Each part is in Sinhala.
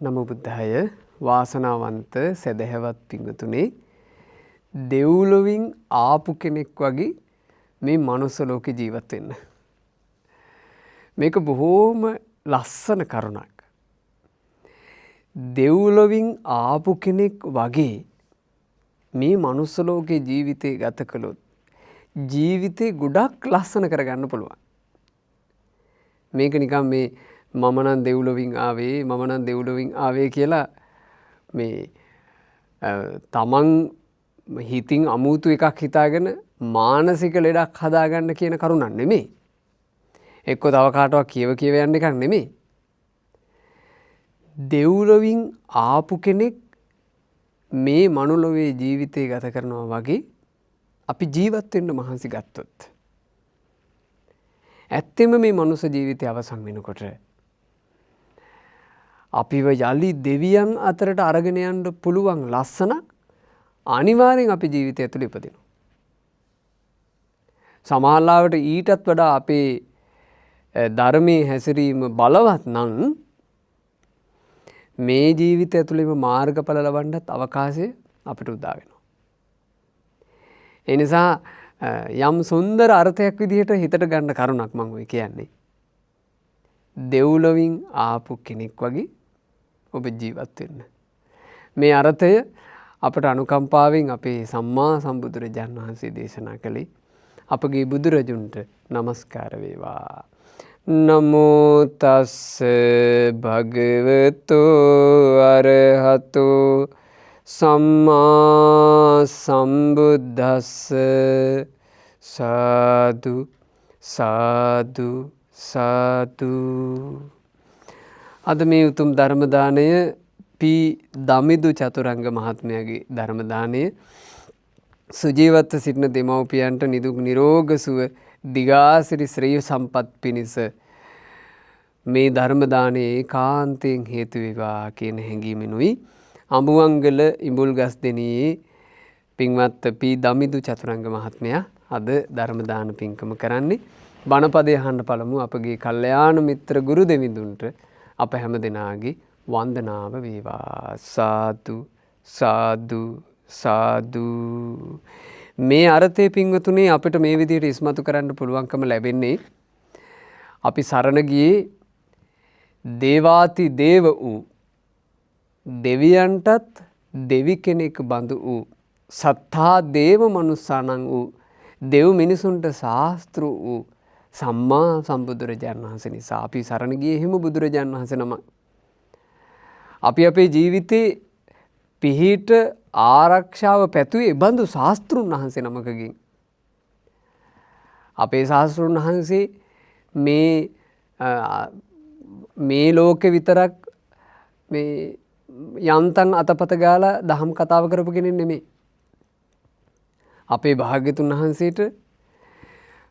නමෝ බුද්ධාය වාසනාවන්ත සදහැවත් පිංගුතුනේ දෙව්ලොවින් ආපු කෙනෙක් වගේ මේ මනුස්ස ලෝකේ ජීවත් වෙන්න. මේක බොහෝම ලස්සන කරුණක්. දෙව්ලොවින් ආපු කෙනෙක් වගේ මේ මනුස්ස ලෝකේ ජීවිතේ ගත කළොත් ජීවිතේ ගොඩක් ලස්සන කරගන්න පුළුවන්. මේක නිකන් මේ මම නම් දෙව්ලොවින් ආවේ කියලා මේ තමන් හිතින් අමුතු එකක් හිතාගෙන මානසික ලෙඩක් හදාගන්න කියන කරුණක් නෙමෙයි. එක්ක තව කාටවත් කියව යන්න එකක් නෙමෙයි. දෙව්ලොවින් ආපු කෙනෙක් මේ මනුලොවේ ජීවිතය ගත කරනවා වගේ අපි ජීවත් වෙන්න මහන්සි ගත්තොත් ඇත්තෙම මේ මනුස්ස ජීවිතය අවසන් වෙනකොට අපිව යලි දෙවියන් අතරට අරගෙන යන්න පුළුවන් ලස්සනක් අනිවාර්යෙන් අපි ජීවිතය ඇතුළේ ඉපදිනවා. සමහරවිට ඊටත් වඩා අපේ ධර්මයේ හැසිරීම බලවත් නම් මේ ජීවිතය ඇතුළේම මාර්ගඵල ලබන්නත් අවකාශය අපිට උදා වෙනවා. ඒ නිසා යම් සුන්දර අර්ථයක් විදිහට හිතට ගන්න කරුණක් මම ඔය කියන්නේ. දෙව්ලොවින් ආපු කෙනෙක් වගේ ඔබ ජීවත් වෙන්න. මේ අර්ථය අපට අනුකම්පාවෙන් අපේ සම්මා සම්බුදුරජාණන් වහන්සේ දේශනා කළේ අපගේ බුදුරජුන්ට නමස්කාර වේවා. නමෝ තස්ස භගවතු අරහතෝ සම්මා සම්බුද්දස්ස සාදු සාදු සාදු. අද මේ උතුම් ධර්ම දාණය පී දමිදු චතුරංග මහත්මයාගේ ධර්ම දාණය සුජීවත්ව සිටින දෙමව්පියන්ට නිදුක් නිරෝග සුව දිගාසිරි ශ්‍රේය සම්පත් පිණිස මේ ධර්ම දාණය ඒකාන්තයෙන් හේතු වේවා කියන හැඟීමෙනුයි අඹුවන්ගල ඉඹුල්ගස්දෙනියේ පින්වත් පී දමිදු චතුරංග මහත්මයා අද ධර්ම දාන පින්කම කරන්නේ. බණපදය අහන්න පළමු අපගේ කල්යාණ මිත්‍ර ගුරු දෙවිඳුන්ට අප හැම දෙනාගේ වන්දනාව වේවා. සාදු සාදු සාදු. මේ අර්ථය පින්වතුනේ අපිට මේ විදිහට ඉස්මතු කරන්න පුළුවන්කම ලැබෙන්නේ අපි සරණ ගියේ දේවාති දේව වූ දෙවියන්ටත් දෙවි කෙනෙක් බඳු වූ සත්තා දේව මනුස්සානං වූ දෙව් මිනිසුන්ට ශාස්තෘ වූ සම්මා සම්බුදුරජාණන් වහන්සේ නිසා අපි සරණ ගියේ එහෙම බුදුරජාණන් වහන්සේ නම. අපි අපේ ජීවිතේ පිහිට ආරක්ෂාව පැතුවේ බඳු ශාස්තෘන් වහන්සේ නමකගෙන්. අපේ ශාස්තෘන් වහන්සේ මේ ලෝකෙ විතරක් මේ යන්තම් අතපත ගාලා දහම් කතාව කරපු කෙනෙක් නෙමෙයි. අපේ භාග්‍යතුන් වහන්සේට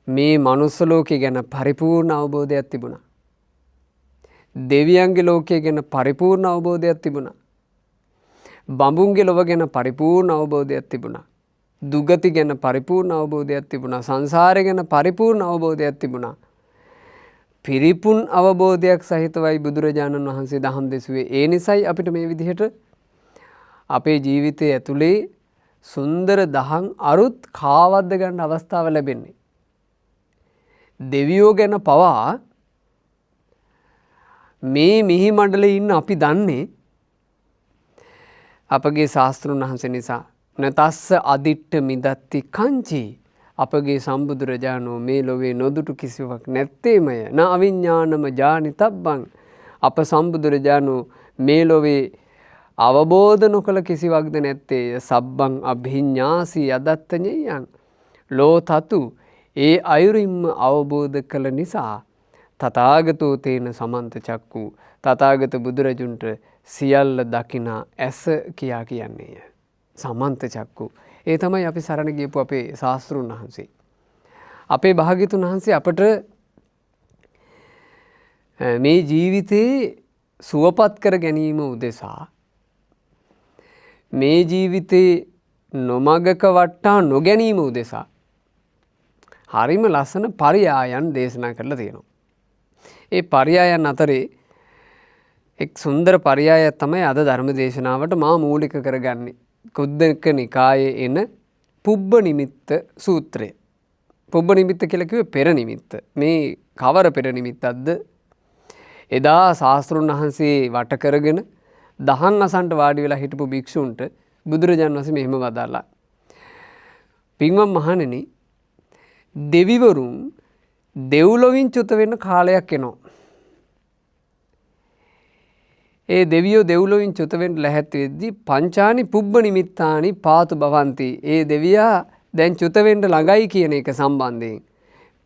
මේ මනුස්ස ලෝකය ගැන පරිපූර්ණ අවබෝධයක් තිබුණා. දෙවියන්ගේ ලෝකය ගැන පරිපූර්ණ අවබෝධයක් තිබුණා. බඹුන්ගේ ලොව ගැන පරිපූර්ණ අවබෝධයක් තිබුණා. දුගති ගැන පරිපූර්ණ අවබෝධයක් තිබුණා. සංසාරය ගැන පරිපූර්ණ අවබෝධයක් තිබුණා. පිරිපුන් අවබෝධයක් සහිතවයි බුදුරජාණන් වහන්සේ දහම් දෙසුවේ. ඒ නිසයි අපිට මේ විදිහට අපේ ජීවිතය ඇතුලේ සුන්දර දහම් අරුත් කාවද්ද ගන්න අවස්ථාව ලැබෙන්නේ. දෙවියෝ ගැන පවා මේ මිහි මණ්ඩලේ ඉන්න අපි දන්නේ අපගේ ශාස්ත්‍රඥ වහන්සේ නිසා. නතස්ස අදිට්ඨ මිදත්ති කංචි. අපගේ සම්බුදුරජාණෝ මේ ලොවේ නොදුටු කිසිවක් නැත්තේමය. න අවිඥානම ජානිතබ්බං. අප සම්බුදුරජාණෝ මේ ලොවේ අවබෝධ නොකළ කිසිවක්ද නැත්තේය. සබ්බං අභිඤ්ඤාසී අදත්තඤ්ඤයං. ලෝ තතු ඒ අයුරින්ම අවබෝධ කළ නිසා තථාගතෝ තේන සමන්ත චක්කු. තථාගත බුදුරජුන්ට සියල්ල දකිනා ඇස කියා කියන්නේය. සමන්ත චක්කු. ඒ තමයි අපි සරණ ගියපු අපේ ශාස්තෘන් වහන්සේ. අපේ භාග්‍යතුන් වහන්සේ අපට මේ ජීවිතේ සුවපත් කර ගැනීම උදෙසා මේ ජීවිතේ නොමගක වට්ටා නොගැනීම උදෙසා හරිම ලස්සන පරියායන් දේශනා කරලා තියෙනවා. ඒ පරියායන් අතරේ එක් සුන්දර පරයයක් තමයි අද ධර්ම දේශනාවට මා මූලික කරගන්නේ. කුද්දක නිකායේ එන පුබ්බ නිමිත්ත සූත්‍රය. පුබ්බ නිමිත්ත කියලා කිව්වේ පෙර නිමිත්ත. මේ කවර පෙර නිමිත්තක්ද? එදා ශාස්ත්‍රුන් වහන්සේ වට කරගෙන දහන් අසන්ට වාඩි වෙලා හිටපු භික්ෂුන්ට බුදුරජාණන් වහන්සේ මෙහෙම වදාලා. පින්වත් මහණෙනි, දෙවිවරුන් දෙව්ලොවින් චුත වෙන්න කාලයක් එනවා. ඒ දෙවියෝ දෙව්ලොවින් චුත වෙන්න ලැහැත් වෙද්දී පංචානි පුබ්බ නිමිත්තානි පාතු භවಂತಿ. ඒ දෙවියා දැන් චුත වෙන්න ළඟයි කියන එක සම්බන්ධයෙන්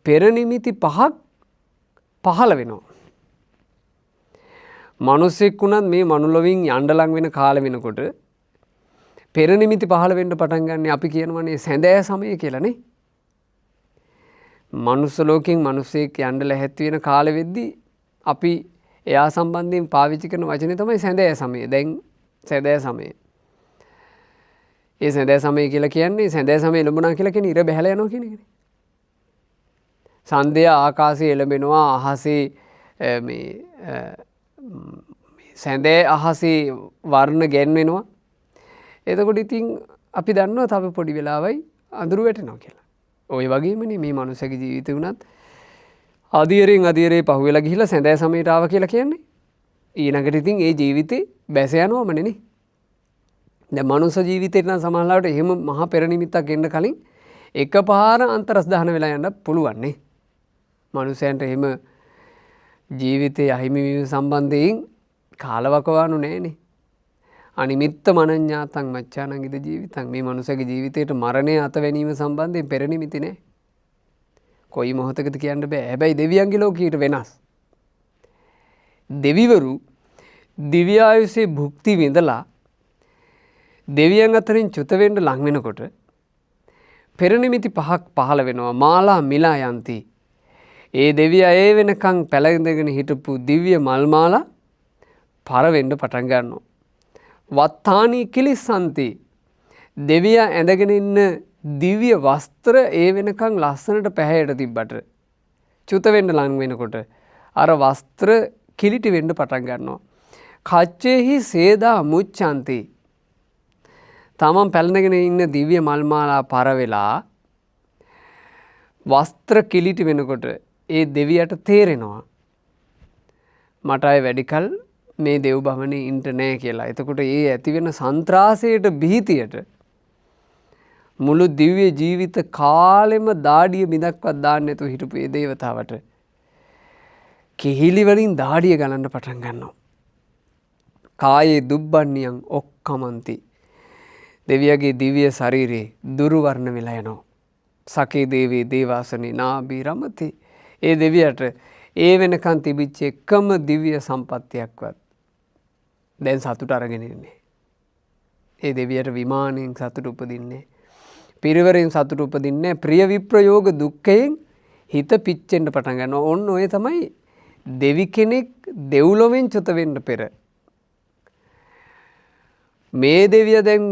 පෙර නිමිති 5ක් පහළ වෙනවා. මිනිසෙක් වුණත් මේ මනුලොවින් යන්න ලඟ වෙන කාල වෙනකොට පෙර නිමිති පහළ වෙන්න පටන් ගන්න අපි කියනවනේ සැඳෑ සමය කියලානේ. මනුස්ස ලෝකෙන් මිනිසෙක් යන්න ලැහැත් වෙන කාල වෙද්දී අපි එයා සම්බන්ධයෙන් පාවිච්චි කරන වචනේ තමයි සැඳෑ සමය. දැන් සැඳෑ සමය. ඒ සැඳෑ සමය කියලා කියන්නේ සැඳෑ සමය ලැබුණා කියලා කියන්නේ ඉර බැහැලා යනවා කියන එකනේ. සන්ධ්‍යා ආකාශයේ එළඹෙනවා, අහසේ මේ සැඳෑ අහසේ වර්ණ ගැන්වෙනවා. එතකොට ඉතින් අපි දන්නවා තව පොඩි වෙලාවයි අඳුරු වැටෙනවා කියලා. ওই වගේමනේ මේ මනුස්සගේ ජීවිතේ වුණත් අධියරෙන් අධියරේ පහුවෙලා ගිහිල්ලා සැඳෑ සමයට ආවා කියලා කියන්නේ. ඊළඟට ඉතින් ඒ ජීවිතේ බැස යනවමනේ නේ. දැන් මනුස්ස ජීවිතේට නම් සමහරවිට එහෙම මහා පෙර නිමිත්තක් එන්න කලින් එකපාර අන්තරස්දාන වෙලා යන්න පුළුවන් නේ. මනුස්සයන්ට එහෙම ජීවිතේ අහිමි වීම සම්බන්ධයෙන් කාලවකවානු නැහැනේ. අනිමිත්ත මනඤ්ඤාතං මච්ඡානං ඉද ජීවිතං. මේ මනුස්සගේ ජීවිතේට මරණය අතවැනීම සම්බන්ධයෙන් පෙර නිමිති නැහැ. කොයි මොහොතකද කියන්න බෑ. හැබැයි දෙවියන්ගේ ලෝකීට වෙනස්. දෙවිවරු දිව්‍ය ආයුෂේ භුක්ති විඳලා දෙවියන් අතරින් චුත වෙන්න ලං වෙනකොට පෙර නිමිති 5ක් පහළ වෙනවා. මාලා මිලා යන්ති. ඒ දෙවියා ඒ වෙනකන් පැලඳගෙන හිටපු දිව්‍ය මල් මාලා පර වෙන්න පටන් ගන්නවා. වත්තානි කිලිසන්ති. දෙවියා ඇඳගෙන ඉන්න දිව්‍ය වස්ත්‍ර ඒ වෙනකන් ලස්සනට පැහැයට තිබ්බට චුත වෙන්න ලං වෙනකොට අර වස්ත්‍ර කිලිටි වෙන්න පටන් ගන්නවා. කච්චේහි සේදා මුච්ඡanti. තමන් පැලඳගෙන ඉන්න දිව්‍ය මල් මාලා පර වෙලා වස්ත්‍ර කිලිටි වෙනකොට ඒ දෙවියට තේරෙනවා මට අය වැඩිකල් මේ දෙව් භවනේ ඉන්න නෑ කියලා. එතකොට ඒ ඇති වෙන සන්ත්‍රාසයට බිහිතියට මුළු දිව්‍ය ජීවිත කාලෙම දාඩිය බිඳක්වත් දාන්න නැතුව හිටපු ඒ දේවතාවට කිහිලි වලින් දාඩිය ගලන්න පටන් ගන්නවා. කායේ දුබ්බන්නියන් ඔක්කමන්ති. දෙවියගේ දිව්‍ය ශරීරේ දුර්වර්ණ වෙලා යනවා. සකේ දේවී දේවාසනේ නාභි රමති. ඒ දෙවියට ඒ වෙනකන් තිබිච්ච එකම දිව්‍ය සම්පත්තියක්වත් දැන් සතුට අරගෙන ඉන්නේ. ඒ දෙවියට විමානයෙන් සතුට උපදින්නේ. පිරිවරෙන් සතුට උපදින්නේ. ප්‍රිය විප්‍රයෝග දුක්ඛයෙන් හිත පිච්චෙන්න පටන් ගන්නවා. ඔන්න ඔය තමයි දෙවි කෙනෙක් දෙව්ලොවෙන් චුත වෙන්න පෙර මේ දෙවිය දැන්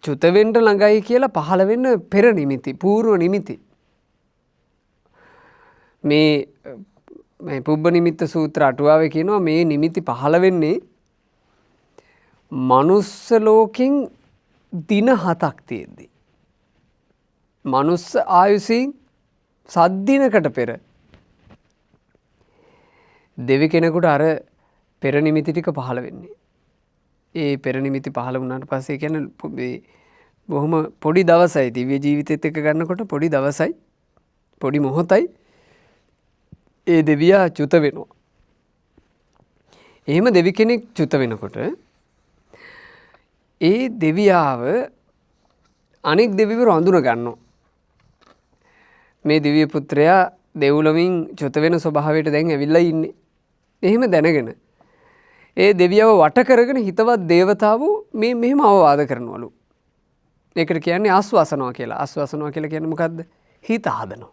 චුත වෙන්න ළඟයි කියලා පහළ වෙන්න පෙර නිමිති, పూర్ව නිමිති. මේ පුබ්බ නිමිත්ත සූත්‍ර අටුවාවේ කියනවා මේ නිමිති පහළ වෙන්නේ මනුස්ස ලෝකෙන් දින 7ක් තියෙද්දි. මනුස්ස ආයුෂින් සද්දිනකට පෙර දෙවි කෙනෙකුට අර පෙර නිමිති ටික පහළ වෙන්නේ. ඒ පෙර නිමිති පහළ වුණාට පස්සේ කියන්නේ බොහොම පොඩි දවසයි දිව්‍ය ජීවිතෙත් එක්ක ගන්නකොට පොඩි දවසයි පොඩි මොහොතයි ඒ දෙවියා චුත වෙනවා. එහෙම දෙවි කෙනෙක් චුත වෙනකොට ඒ දෙවියාව අනෙක් දෙවිවරු අඳුන ගන්නවා. මේ දිව්‍ය පුත්‍රයා දෙව්ලොවින් චුත වෙන ස්වභාවයට දැන් ඇවිල්ලා ඉන්නේ. එහෙම දැනගෙන ඒ දෙවියව වට කරගෙන හිතවත් දේවතාවෝ මේ මෙහෙම අවවාද කරනවලු. ඒකට කියන්නේ ආස්වාසනවා කියලා. ආස්වාසනවා කියලා කියන්නේ මොකද්ද? හිත හදනවා.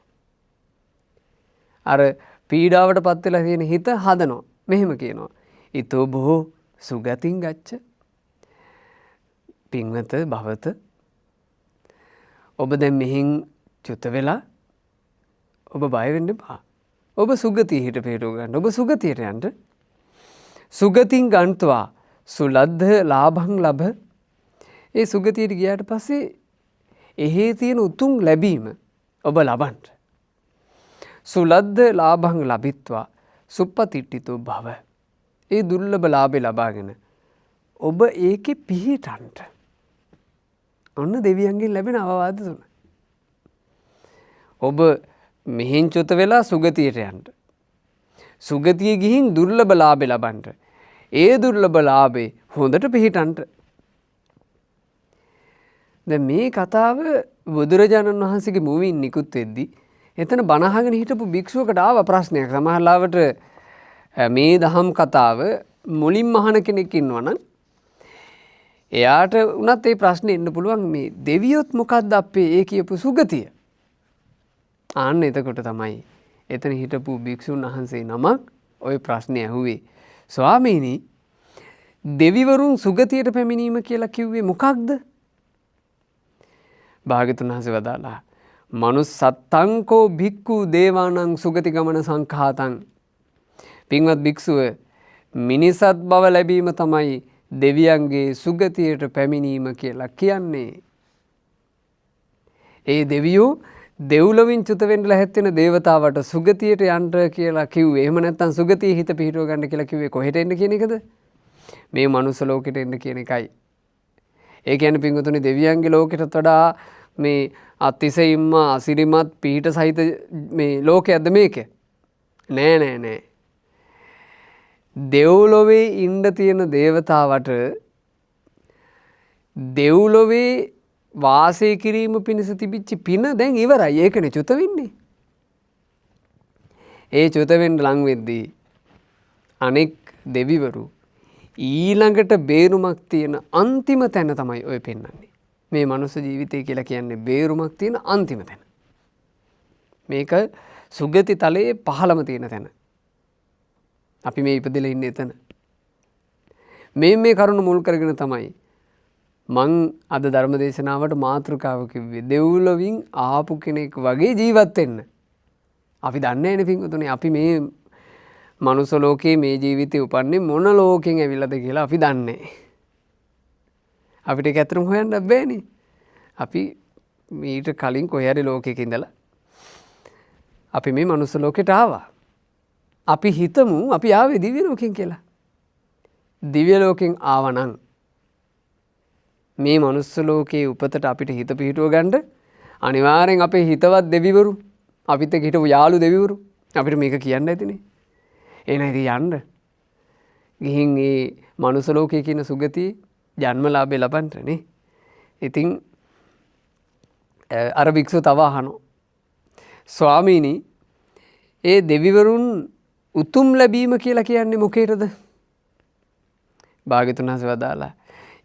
අර පීඩාවට පත් වෙලා තියෙන හිත හදනවා. මෙහෙම කියනවා. ඊතෝ බොහෝ සුගතින් ගච්ඡ. පින්වත භවත ඔබ දැන් මෙහින් චුත වෙලා ඔබ බය වෙන්න එපා. ඔබ සුගතිය හිට පිටව ගන්න. ඔබ සුගතියට යන්න. සුගතින් ගන්නවා සුලද්ධ ලාභං ලබ. ඒ සුගතියට ගියාට පස්සේ එහි තියෙන උතුම් ලැබීම ඔබ ලබන්න. සුලද්ධ ලාභං ලබිත්වා සුප්පතිට්ඨිතෝ භව. ඒ දුර්ලභ ලාභේ ලබාගෙන ඔබ ඒකේ පිහිටන්ට. ඔන්න දෙවියන්ගෙන් ලැබෙන අවවාද තුන. ඔබ මෙහෙන් චුත වෙලා සුගතියට යන්න. සුගතිය ගිහින් දුර්ලභ ලාභේ ලබන්න. ඒ දුර්ලභ ලාභේ හොඳට පිහිටන්ට. දැන් මේ කතාව බුදුරජාණන් වහන්සේගේ මුවින් නිකුත් වෙද්දී එතන බණ අහගෙන හිටපු භික්ෂුවකට ආව ප්‍රශ්නයක්. සමහරවිට මේ දහම් කතාව මුලින්ම අහන කෙනෙක් ඉන්නවනම් එයාට උනත් ඒ ප්‍රශ්නේ එන්න පුළුවන් මේ දෙවියොත් මොකද්ද අපේ ඒ කියපු සුගතිය? ආන්න එතකොට තමයි එතන හිටපු භික්ෂුන් වහන්සේ නමක් ওই ප්‍රශ්නේ ඇහුවේ. ස්වාමීනි දෙවිවරුන් සුගතියට පැමිණීම කියලා කිව්වේ මොකක්ද? භාග්‍යතුන් වහන්සේ වදාලා මනුස්සත්තංකෝ භික්ඛු දේවානං සුගති ගමන සංඛාතං. පින්වත් භික්ෂුව මිනිසත් බව ලැබීම තමයි දෙවියන්ගේ සුගතියට පැමිණීම කියලා කියන්නේ. ඒ දෙවියෝ දෙව්ලොවින් චුත වෙන්න ලැහැත් වෙන දේවතාවට සුගතියට යන්න කියලා කිව්වේ. එහෙම නැත්නම් සුගතිය හිත පිහිටව ගන්න කියලා කිව්වේ කොහෙට එන්න කියන එකද? මේ මනුස්ස ලෝකෙට එන්න කියන එකයි. ඒ කියන්නේ පින්වතුනි දෙවියන්ගේ ලෝකෙටත් වඩා මේ අතිශයින්ම අසිරිමත් පිහිට සහිත මේ ලෝකයක්ද මේක? නෑ නෑ නෑ. දෙව්ලොවේ ඉන්න තියෙන දේවතාවට දෙව්ලොවේ වාසය කිරීම පිණිස තිබිච්ච පින දැන් ඉවරයි. ඒකනේ චුත වෙන්නේ. ඒ චුත වෙන්න ලං වෙද්දී අනෙක් දෙවිවරු ඊළඟට බේරුමක් තියෙන අන්තිම තැන තමයි ඔය පෙන්වන්නේ. මේ මනුස්ස ජීවිතය කියලා කියන්නේ බේරුමක් තියෙන අන්තිම තැන. මේක සුගති තලයේ පහළම තියෙන තැන. අපි මේ ඉපදෙලා ඉන්නේ එතන. මේ කරුණ මුල් කරගෙන තමයි මං අද ධර්ම දේශනාවට මාතෘකාව කිව්වේ. දෙව්ලොවින් ආපු කෙනෙක් වගේ ජීවත් වෙන්න. අපි දන්නේ නැහැ නේ පින්වතුනි අපි මේ මනුස්ස ලෝකයේ මේ ජීවිතේ උපන්නේ මොන ලෝකෙන් ඇවිල්ලාද කියලා අපි දන්නේ. අපිට ඒක ඇත්තටම හොයන්න බෑනේ. අපි මීට කලින් කොහේ හරි ලෝකයක ඉඳලා අපි මේ මනුස්ස ලෝකෙට ආවා. අපි හිතමු අපි ආවේ දිව්‍ය ලෝකෙන් කියලා. දිව්‍ය ලෝකෙන් ආවනම් මේ මනුස්ස ලෝකයේ උපතට අපිට හිත පිහිටුව ගන්න අනිවාර්යෙන් අපේ හිතවත් දෙවිවරු අපිත් එක්ක හිටපු යාළු දෙවිවරු අපිට මේක කියන්න ඇතිනේ. එහෙනම් ඉතින් යන්න. ගිහින් මේ මනුස්ස ලෝකයේ කියන සුගතිය ජන්මලාභය ලබන්න නේ. ඉතින් අර භික්ෂුව තව අහනවා. ස්වාමීනි ඒ දෙවිවරුන් උතුම් ලැබීම කියලා කියන්නේ මොකේද? භාග්‍යතුන් වහන්සේ වදාලා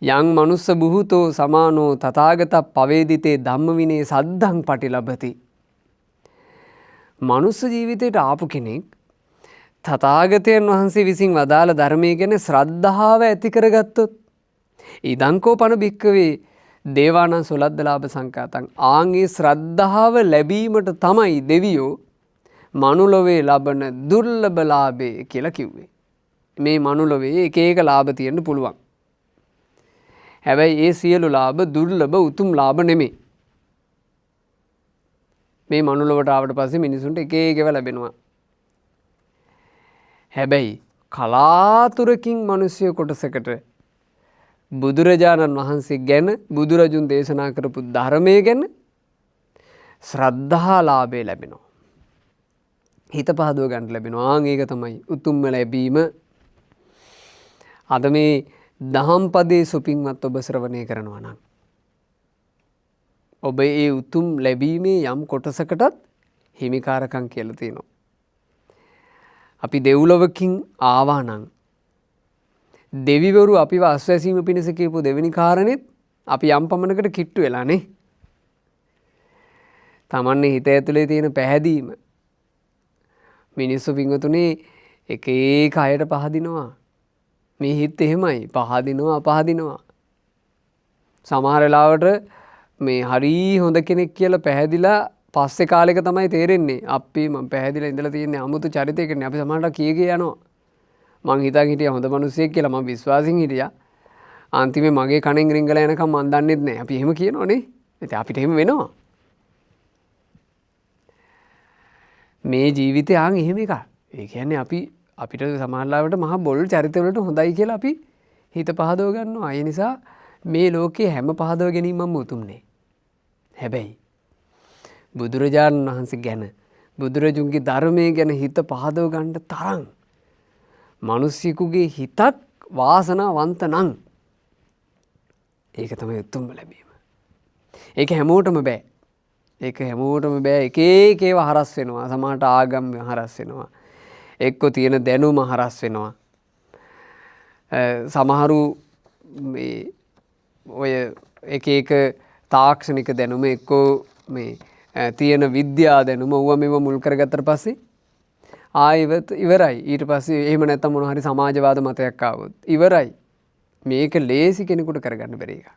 යං මනුස්ස බුහුතෝ සමානෝ තථාගත පවේදිතේ ධම්ම විනේ සද්ධං පටිලබති. මනුස්ස ජීවිතයට ආපු කෙනෙක් තථාගතයන් වහන්සේ විසින් වදාළ ධර්මයේ ගැන ශ්‍රද්ධාව ඇති කරගත්තොත් ඉදංකෝ පන භික්කවේ දේවානං සුලද්දලාභ සංඛාතං. ආන්ගේ ශ්‍රද්ධාව ලැබීමට තමයි දෙවියෝ මනුලොවේ ලබන දුර්ලභ ලාභය කියලා කිව්වේ. මේ මනුලොවේ එක එක ලාභ තියෙන්න පුළුවන්. හැබැයි ඒ සියලු ලාභ දුර්ලභ උතුම් ලාභ නෙමෙයි. මේ මනුලොවට ආවට පස්සේ මිනිසුන්ට එක එකව ලැබෙනවා. හැබැයි කලාතුරකින් මිනිස්සු කොටසකට බුදුරජාණන් වහන්සේ ගැන බුදුරජුන් දේශනා කරපු ධර්මයේ ගැන ශ්‍රද්ධා ලාභය ලැබෙනවා. හිත පහදව ගන්න ලැබෙනවා. ආන් ඒක තමයි උතුම්ම ලැබීම. අද මේ දහම් පදේ සුපින්වත් ඔබ ශ්‍රවණය කරනවා නම් ඔබ ඒ උතුම් ලැබීමේ යම් කොටසකටත් හිමිකාරකම් කියලා තියෙනවා. අපි දෙව්ලොවකින් ආවා නම් දෙවිවරු අපිව අස්වැසීම පිණිස කියපු දෙවෙනි කාරණෙත් අපි යම් පමණකට කිට්ටු වෙලානේ. තමන්නේ හිත ඇතුලේ තියෙන පැහැදීම මිනිස්සු පින්වතුනේ එක එක අයට පහදිනවා. මේ හිත එහෙමයි පහදිනවා අපහදිනවා. සමහර වෙලාවට මේ හරි හොඳ කෙනෙක් කියලා පැහැදිලා පස්සේ කාලෙක තමයි තේරෙන්නේ අපි මම පැහැදිලා ඉඳලා තියෙන්නේ 아무තු චරිතයකනේ. අපි සමහරට කීගේ යනවා මං හිතන් හිටියා හොඳ මිනිස්සෙක් කියලා මම විශ්වාසින් හිටියා. අන්තිමේ මගේ කණෙන් රිංගලා යනකම් මන් දන්නෙත් නැහැ. අපි එහෙම කියනවනේ. ඉතින් අපිට එහෙම වෙනවා. මේ ජීවිතය ආන් එහෙම එකක්. ඒ කියන්නේ අපිට සමාජලාවට මහා බොල් චරිතවලට හොඳයි කියලා අපි හිත පහදව ගන්නවා. ඒ නිසා මේ ලෝකයේ හැම පහදව ගැනීමම උතුම් නේ. හැබැයි බුදුරජාණන් වහන්සේ ගැන බුදුරජුන්ගේ ධර්මයේ ගැන හිත පහදව ගන්න තරම් මිනිස්සෙකුගේ හිතක් වාසනාවන්ත නම් ඒක තමයි උතුම්ම ලැබීම. ඒක හැමෝටම බෑ. ඒක හැමෝටම බෑ. එක එක ඒවා හරස් වෙනවා. සමහරට ආගම් හරස් වෙනවා. එක්ක තියෙන දැනුම හරස් වෙනවා. සමහරු මේ ඔය එක එක තාක්ෂණික දැනුම එක්කෝ මේ තියෙන විද්‍යා දැනුම ඌව මේව මුල් කරගත්තට පස්සේ ආයෙත් ඉවරයි. ඊට පස්සේ එහෙම නැත්තම් මොන හරි සමාජවාද මතයක් ආවොත් ඉවරයි. මේක ලේසි කෙනෙකුට කරගන්න බැරි එකක්.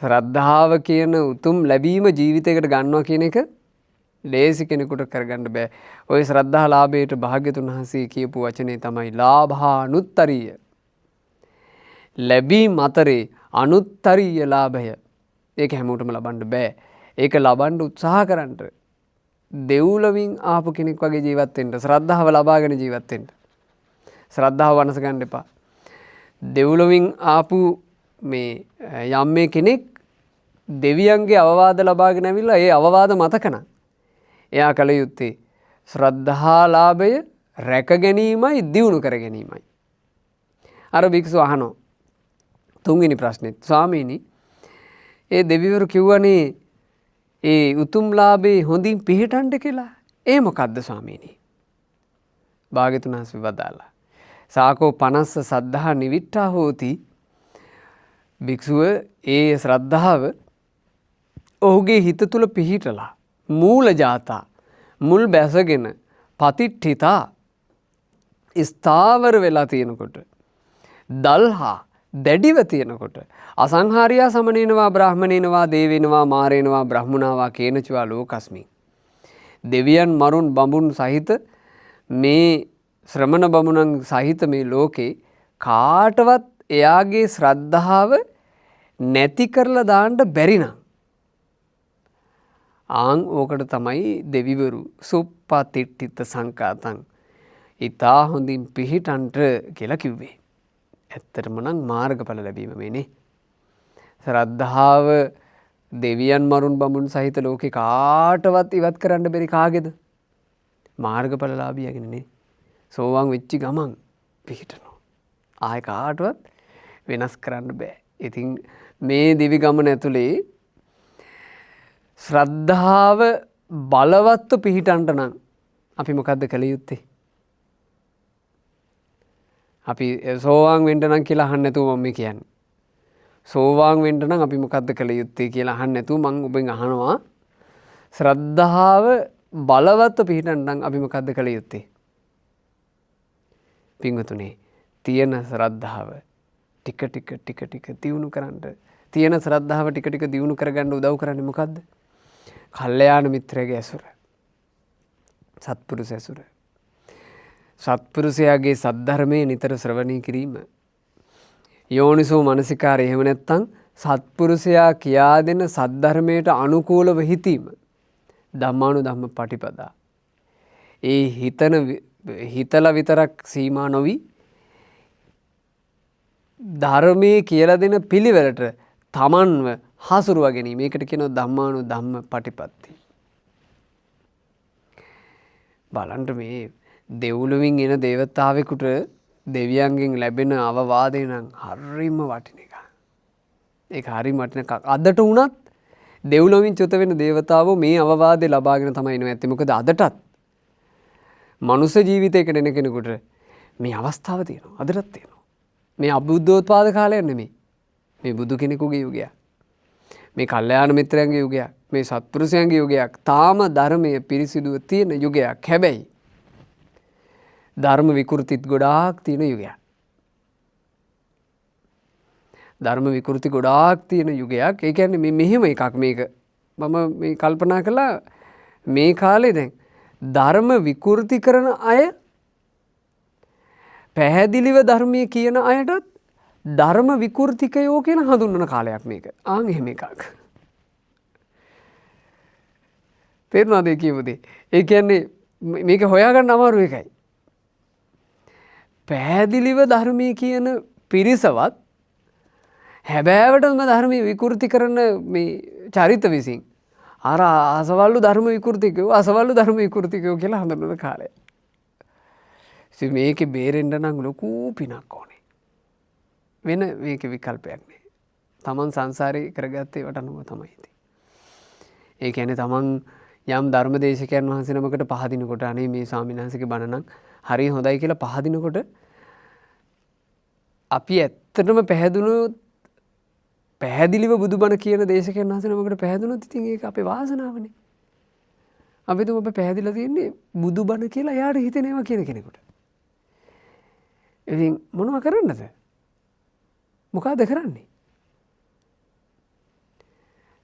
ශ්‍රද්ධාව කියන උතුම් ලැබීම ජීවිතයකට ගන්නවා කියන එක ලේසි කෙනෙකුට කරගන්න බෑ. ඔය ශ්‍රද්ධා ලාභයට භාග්‍යතුන් වහන්සේ කියපු වචනේ තමයි ලාභානුත්තරීය. ලැබීම් අතරේ අනුත්තරීය ලාභය. ඒක හැමෝටම ලබන්න බෑ. ඒක ලබන්න උත්සාහ කරන්න දෙව්ලොවින් ආපු කෙනෙක් වගේ ජීවත් වෙන්න. ශ්‍රද්ධාව ලබාගෙන ජීවත් වෙන්න. ශ්‍රද්ධාව වනස ගන්න එපා. දෙව්ලොවින් ආපු මේ යම්මේ කෙනෙක් දෙවියන්ගේ අවවාද ලබාගෙන ඇවිල්ලා ඒ අවවාද මතකන එයා කළ යුත්තේ ශ්‍රද්ධාලාභය රැක ගැනීමයි දියුණු කර ගැනීමයි. අර භික්ෂුව අහනවා තුන්වෙනි ප්‍රශ්නෙත් ස්වාමීනි ඒ දෙවිවරු කිව්වනේ ඒ උතුම් ලාභේ හොඳින් පිහිටන්න කියලා. ඒ මොකද්ද ස්වාමීනි? භාග්‍යතුන් වහන්සේ වදාලා සාකෝ 50 සද්ධා නිවිට්ඨා හෝති. භික්ෂුව ඒ ශ්‍රද්ධාව ඔහුගේ හිත තුළ පිහිටලා මූල ජාතා මුල් බැසගෙන පතිට්ඨිතා ස්ථාවර වෙලා තියෙනකොට දල්හා දැඩිව තියෙනකොට අසංහාරියා සමනේනවා බ්‍රාහ්මණේනවා දේවේනවා මාරේනවා බ්‍රහ්මුණාවා කේනචවා ලෝකස්මි. දෙවියන් මරුන් බඹුන් සහිත මේ ශ්‍රමණ බමුණන් සහිත මේ ලෝකේ කාටවත් එයාගේ ශ්‍රද්ධාව නැති කරලා දාන්න බැරි නම් ආන් ඕකට තමයි දෙවිවරු සුප්පතිට්ඨිත සංකාතං ඊතා හොඳින් පිහිටන්ට කියලා කිව්වේ. ඇත්තටම නම් මාර්ගඵල ලැබීම මේනේ. ශ්‍රද්ධාව දෙවියන් මරුන් බමුණු සහිත ලෝකේ කාටවත් ඉවත් කරන්න බැරි කාගේද? මාර්ගඵලලාභියාගෙනනේ. සෝවාන් වෙච්චි ගමන් පිහිටනවා. ආය කාටවත් වෙනස් කරන්න බෑ. ඉතින් මේ දිවි ගමන ඇතුලේ ශ්‍රද්ධාව බලවත්ව පිහිටන්ට නම් අපි මොකද්ද කළ යුත්තේ? අපි සෝවාන් වෙන්න නම් කියලා අහන්න නැතුව මම කියන්නේ. සෝවාන් වෙන්න නම් අපි මොකද්ද කළ යුත්තේ කියලා අහන්න නැතුව මම ඔබෙන් අහනවා. ශ්‍රද්ධාව බලවත්ව පිහිටන්න නම් අපි මොකද්ද කළ යුත්තේ? පින්වතුනි, තියෙන ශ්‍රද්ධාව ටික ටික දියුණු කරන්න. තියෙන ශ්‍රද්ධාව ටික ටික දියුණු කරගන්න උදව් කරන්නේ මොකද්ද? කල්යාණ මිත්‍රයාගේ ඇසුර. සත්පුරුෂ ඇසුර. සත්පුරුෂයාගේ සද්ධර්මයේ නිතර ශ්‍රවණය කිරීම. යෝනිසෝ මනසිකාරය එහෙම නැත්නම් සත්පුරුෂයා කියා දෙන සද්ධර්මයට අනුකූලව හිතීම. ධම්මානුධම්ම පටිපදා. ඒ හිතලා විතරක් සීමා නොවි ධර්මයේ කියලා දෙන පිළිවෙලට තමන්ව හසුරුවා ගැනීම. මේකට කියනවා ධම්මානුධම්ම පටිපatti. බලන්න මේ දෙව්ලොවින් එන දේවතාවෙකුට දෙවියන්ගෙන් ලැබෙන අවවාදේ නම් හරිම වටින එකක්. ඒක හරිම වටින එකක්. අදට වුණත් දෙව්ලොවින් චුත වෙන දේවතාවෝ මේ අවවාදේ ලබාගෙන තමයි ඉන්නේ. ඇත්තේ මොකද අදටත් මනුෂ්‍ය ජීවිතයකට එන කෙනෙකුට මේ අවස්ථාව තියෙනවා. අදටත් තියෙනවා. මේ අබුද්ධෝත්පාද කාලයක් නෙමෙයි. මේ බුදු කෙනෙකුගේ යුගයක්. මේ කල්යාණ මිත්‍රයන්ගේ යුගයක්. මේ සත්පුරුෂයන්ගේ යුගයක්. තාම ධර්මයේ පිරිසිදුව තියෙන යුගයක්. හැබැයි ධර්ම විකෘතිත් ගොඩාක් තියෙන යුගයක්. ධර්ම විකෘති ගොඩාක් තියෙන යුගයක්. ඒ කියන්නේ මේ මෙහෙම එකක් මේක. මම මේ කල්පනා කළා මේ කාලේ දැන් ධර්ම විකෘති කරන අය පැහැදිලිව ධර්මයේ කියන අයටත් ධර්ම විකෘතිකයෝ කියලා හඳුන්වන කාලයක් මේක. ආන් එහෙම එකක්. තේරුණාද ඒ කියපු දේ? ඒ කියන්නේ මේක හොයාගන්න අමාරු එකයි. පැහැදිලිව ධර්මයේ කියන පිරිසවත් හැබෑවටම ධර්මයේ විකෘති කරන මේ චරිත විසින් අර අසවල්ලු ධර්ම විකෘතිකයෝ අසවල්ලු ධර්ම විකෘතිකයෝ කියලා හඳුන්වන කාලය. ඉතින් මේකේ බේරෙන්න නම් ලොකු පිනක් ඕනේ. වෙන මේකේ විකල්පයක් නෑ. තමන් සංසාරේ කරගත්තේ වට අනුව තමයි ඉතින්. ඒ කියන්නේ තමන් යම් ධර්මදේශකයන් වහන්සේ නමකට පහදිනකොට අනේ මේ ස්වාමීන් වහන්සේගේ බණ නම් හරිය හොඳයි කියලා පහදිනකොට අපි ඇත්තටම පැහැදිලිව බුදුබණ කියන දේශකයන් වහන්සේ නමකට පැහැදුනොත් ඉතින් ඒක අපේ වාසනාවනේ. අපි තුම ඔබ පැහැදිලා තියෙන්නේ බුදුබණ කියලා එයාට හිතෙනවා කියන කෙනෙකුට. ඉතින් මොනව කරන්නද? මොකද කරන්නේ?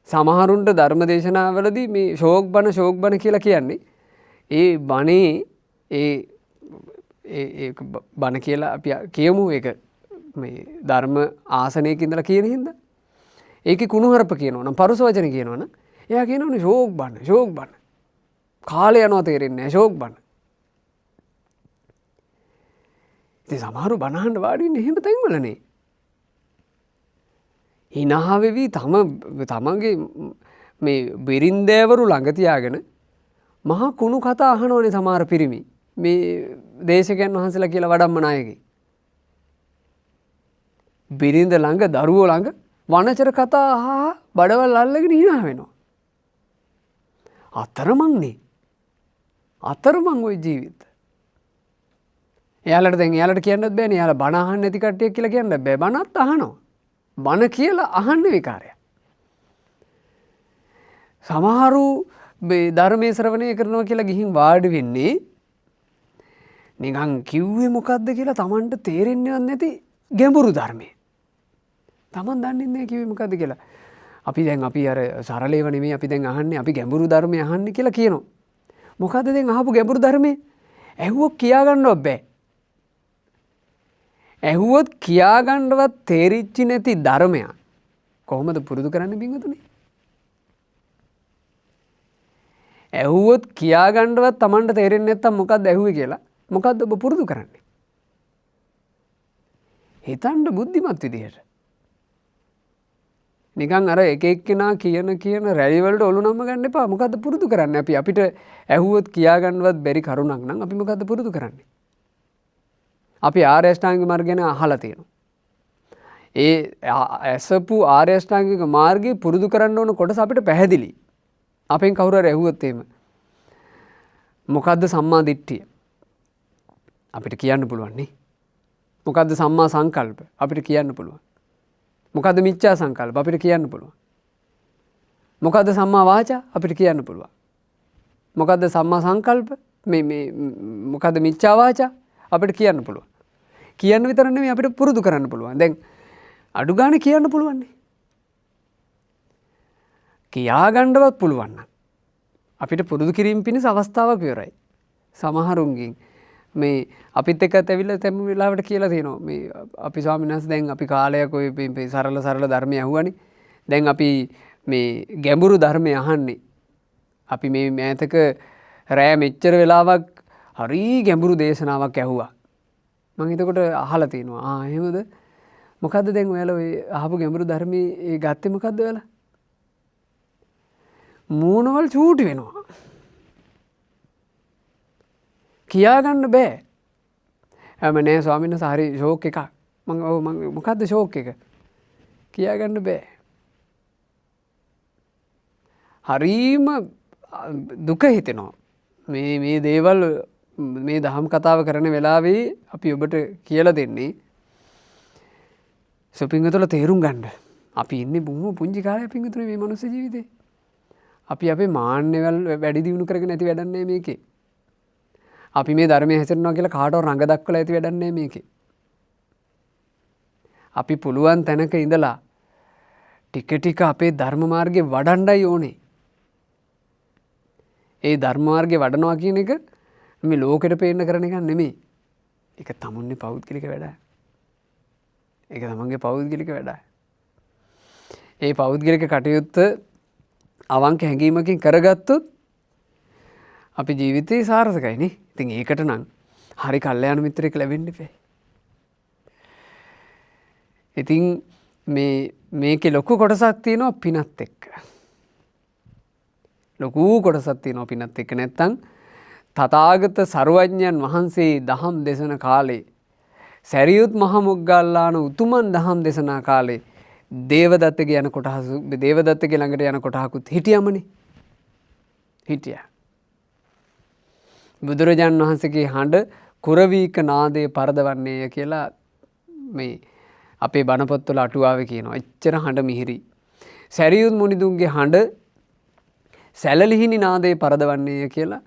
සමහරුන්ට ධර්ම දේශනාවලදී මේ ශෝක් බණ කියලා කියන්නේ ඒ බණේ ඒ බණ කියලා අපි කියමු ඒක මේ ධර්ම ආසනයක ඉඳලා කියන හින්දා ඒකේ කුණුහරුප කියනවා නම් පරුස වචන කියනවා නම් එයා කියනවනේ ශෝක් බණ කාලය යනවා තේරෙන්නේ නැහැ ශෝක් බණ. ඉතින් සමහරු බණ අහන්න වාඩි වෙන්නේ එහෙම තැන්වලනේ. හිනා වෙවි තමන්ගේ මේ බිරින්දෑවරු ළඟ තියාගෙන මහා කුණු කතා අහනවනේ සමහර පිරිමි මේ දේශකයන් වහන්සේලා කියලා වඩම්මන අයගේ. බිරින්ද ළඟ දරුවෝ ළඟ වනචර කතා අහා බඩවල් අල්ලගෙන hina වෙනවා. අතරමං ওই ජීවිත. එයාලට කියන්නත් බෑනේ. එයාලා බණ අහන්න නැති කට්ටියක් කියලා කියන්නත් බෑ. බණත් අහනවා. බණ කියලා අහන්නේ විකාරයක්. සමහරු ධර්මයේ ශ්‍රවණය කරනවා කියලා ගිහින් වාඩි වෙන්නේ නිකන් කිව්වේ මොකද්ද කියලා Tamanට තේරෙන්නේවත් නැති ගැඹුරු ධර්මයේ. Taman දන්නේ නැහැ කිව්වේ මොකද්ද කියලා. අපි අර සරලේව නෙමෙයි අපි දැන් අහන්නේ අපි ගැඹුරු ධර්මයේ අහන්නේ කියලා කියනවා. මොකද්ද දැන් අහපු ගැඹුරු ධර්මයේ? ඇහුවොත් කියා ගන්නවත් බෑ. ඇහුවොත් කියාගන්නවත් තේරිච්චි නැති ධර්මයක් කොහොමද පුරුදු කරන්නේ බින්වතුනි? ඇහුවොත් කියාගන්නවත් Tamanට තේරෙන්නේ නැත්තම් මොකද්ද ඇහුවේ කියලා මොකද්ද ඔබ පුරුදු කරන්නේ? හිතන්න බුද්ධිමත් විදියට. නිකන් අර එක එක්කෙනා කියන රැලි වලට ඔලු නම්ම ගන්න එපා. මොකද්ද පුරුදු කරන්නේ? අපිට ඇහුවොත් කියාගන්නවත් බැරි කරුණක් නම් අපි මොකද්ද පුරුදු කරන්නේ? අපි ආර්ය අෂ්ටාංගික මාර්ගය ගැන අහලා තියෙනවා. ඒ ඇසපු ආර්ය අෂ්ටාංගික මාර්ගය පුරුදු කරන්න ඕන කොටස අපිට පැහැදිලි. අපෙන් කවුරු හරි ඇහුවොත් එහෙම මොකද්ද සම්මා දිට්ඨිය? අපිට කියන්න පුළුවන් නේ. මොකද්ද සම්මා සංකල්ප? අපිට කියන්න පුළුවන්. මොකද්ද මිච්ඡා සංකල්ප? අපිට කියන්න පුළුවන්. මොකද්ද සම්මා වාචා? අපිට කියන්න පුළුවන්. මොකද්ද සම්මා සංකල්ප? මොකද්ද මිච්ඡා වාචා? අපිට කියන්න පුළුවන්. කියන්න විතර නෙමෙයි අපිට පුරුදු කරන්න පුළුවන්. දැන් අඩු ගානේ කියන්න පුළුවන් නේ. කියා ගන්නවත් පුළුවන් නම් අපිට පුරුදු කිරීම පිණිස අවස්ථාවක් ඉවරයි. සමහරුන්ගෙන් මේ අපිත් එක්කත් ඇවිල්ලා තැම් වෙලාවට කියලා තියෙනවා මේ අපි ස්වාමීන් වහන්සේ දැන් අපි කාලයක් ඔය සරල ධර්මය අහුවනේ. දැන් අපි මේ ගැඹුරු ධර්මය අහන්නේ. අපි මේ මෑතක රෑ මෙච්චර වෙලාවක් හරි ගැඹුරු දේශනාවක් ඇහුවා. මම එතකොට අහලා තිනවා එහෙමද? මොකද්ද දැන් ඔයාලා ඔය අහපු ගැඹුරු ධර්මයේ ගත්තේ මොකද්ද ඔයාලා? මූණවල චූටි වෙනවා. කියා ගන්න බෑ. නෑ ස්වාමීන් වහන්සේ හරි ෂෝක් එකක්. මම මොකද්ද ෂෝක් එක? කියා ගන්න බෑ. හරීම දුක හිතෙනවා. මේ දේවල් මේ දහම් කතාව කරන වෙලාවේ අපි ඔබට කියලා දෙන්නේ පින්වතුන්ලා තේරුම් ගන්න. අපි ඉන්නේ බොහොම පුංචි කාලයක් පින්වතුනි මේ මනුස්ස ජීවිතේ. අපි අපේ මාන්නවල වැඩි දියුණු කරගෙන නැති වැඩක් නෑ මේකේ. අපි මේ ධර්මයේ හැසිරෙනවා කියලා කාටවත් රඟ දක්වලා ඇති වැඩක් නෑ මේකේ. අපි පුළුවන් තැනක ඉඳලා ටික අපේ ධර්ම මාර්ගේ වඩන්නයි ඕනේ. ඒ ධර්ම මාර්ගේ වඩනවා කියන එක මේ ලෝකෙට පේන්න කරන එකක් නෙමෙයි. ඒක තමුන්ගේ පෞද්ගලික වැඩ. ඒක තමන්ගේ පෞද්ගලික වැඩ. ඒ පෞද්ගලික කටයුත්ත අවංක හැඟීමකින් කරගත්තොත් අපි ජීවිතයේ සාර්ථකයිනේ. ඉතින් ඒකට නම් හරි කල්යාණ මිත්‍රයෙක් ලැබෙන්න ඉපේ. ඉතින් මේකේ ලොකු කොටසක් තියෙනවා පිනත් එක්ක. ලොකු කොටසක් තියෙනවා පිනත් එක්ක. නැත්තම් තථාගත සර්වඥයන් වහන්සේ දහම් දේශන කාලේ සැරියුත් මහ මොග්ගල්ලාන උතුමන් දහම් දේශනා කාලේ දේවදත්තගේ යන කොටහස දේවදත්තගේ ළඟට යන කොටහකුත් හිටියමනේ. හිටියා. බුදුරජාණන් වහන්සේගේ හඬ කුරවීක නාදයේ පරදවන්නේය කියලා මේ අපේ බණපොත්වල අටුවාවේ කියනවා. එච්චර හඬ මිහිරි. සැරියුත් මුනිදුන්ගේ හඬ සැලලිහිණි නාදයේ පරදවන්නේය කියලා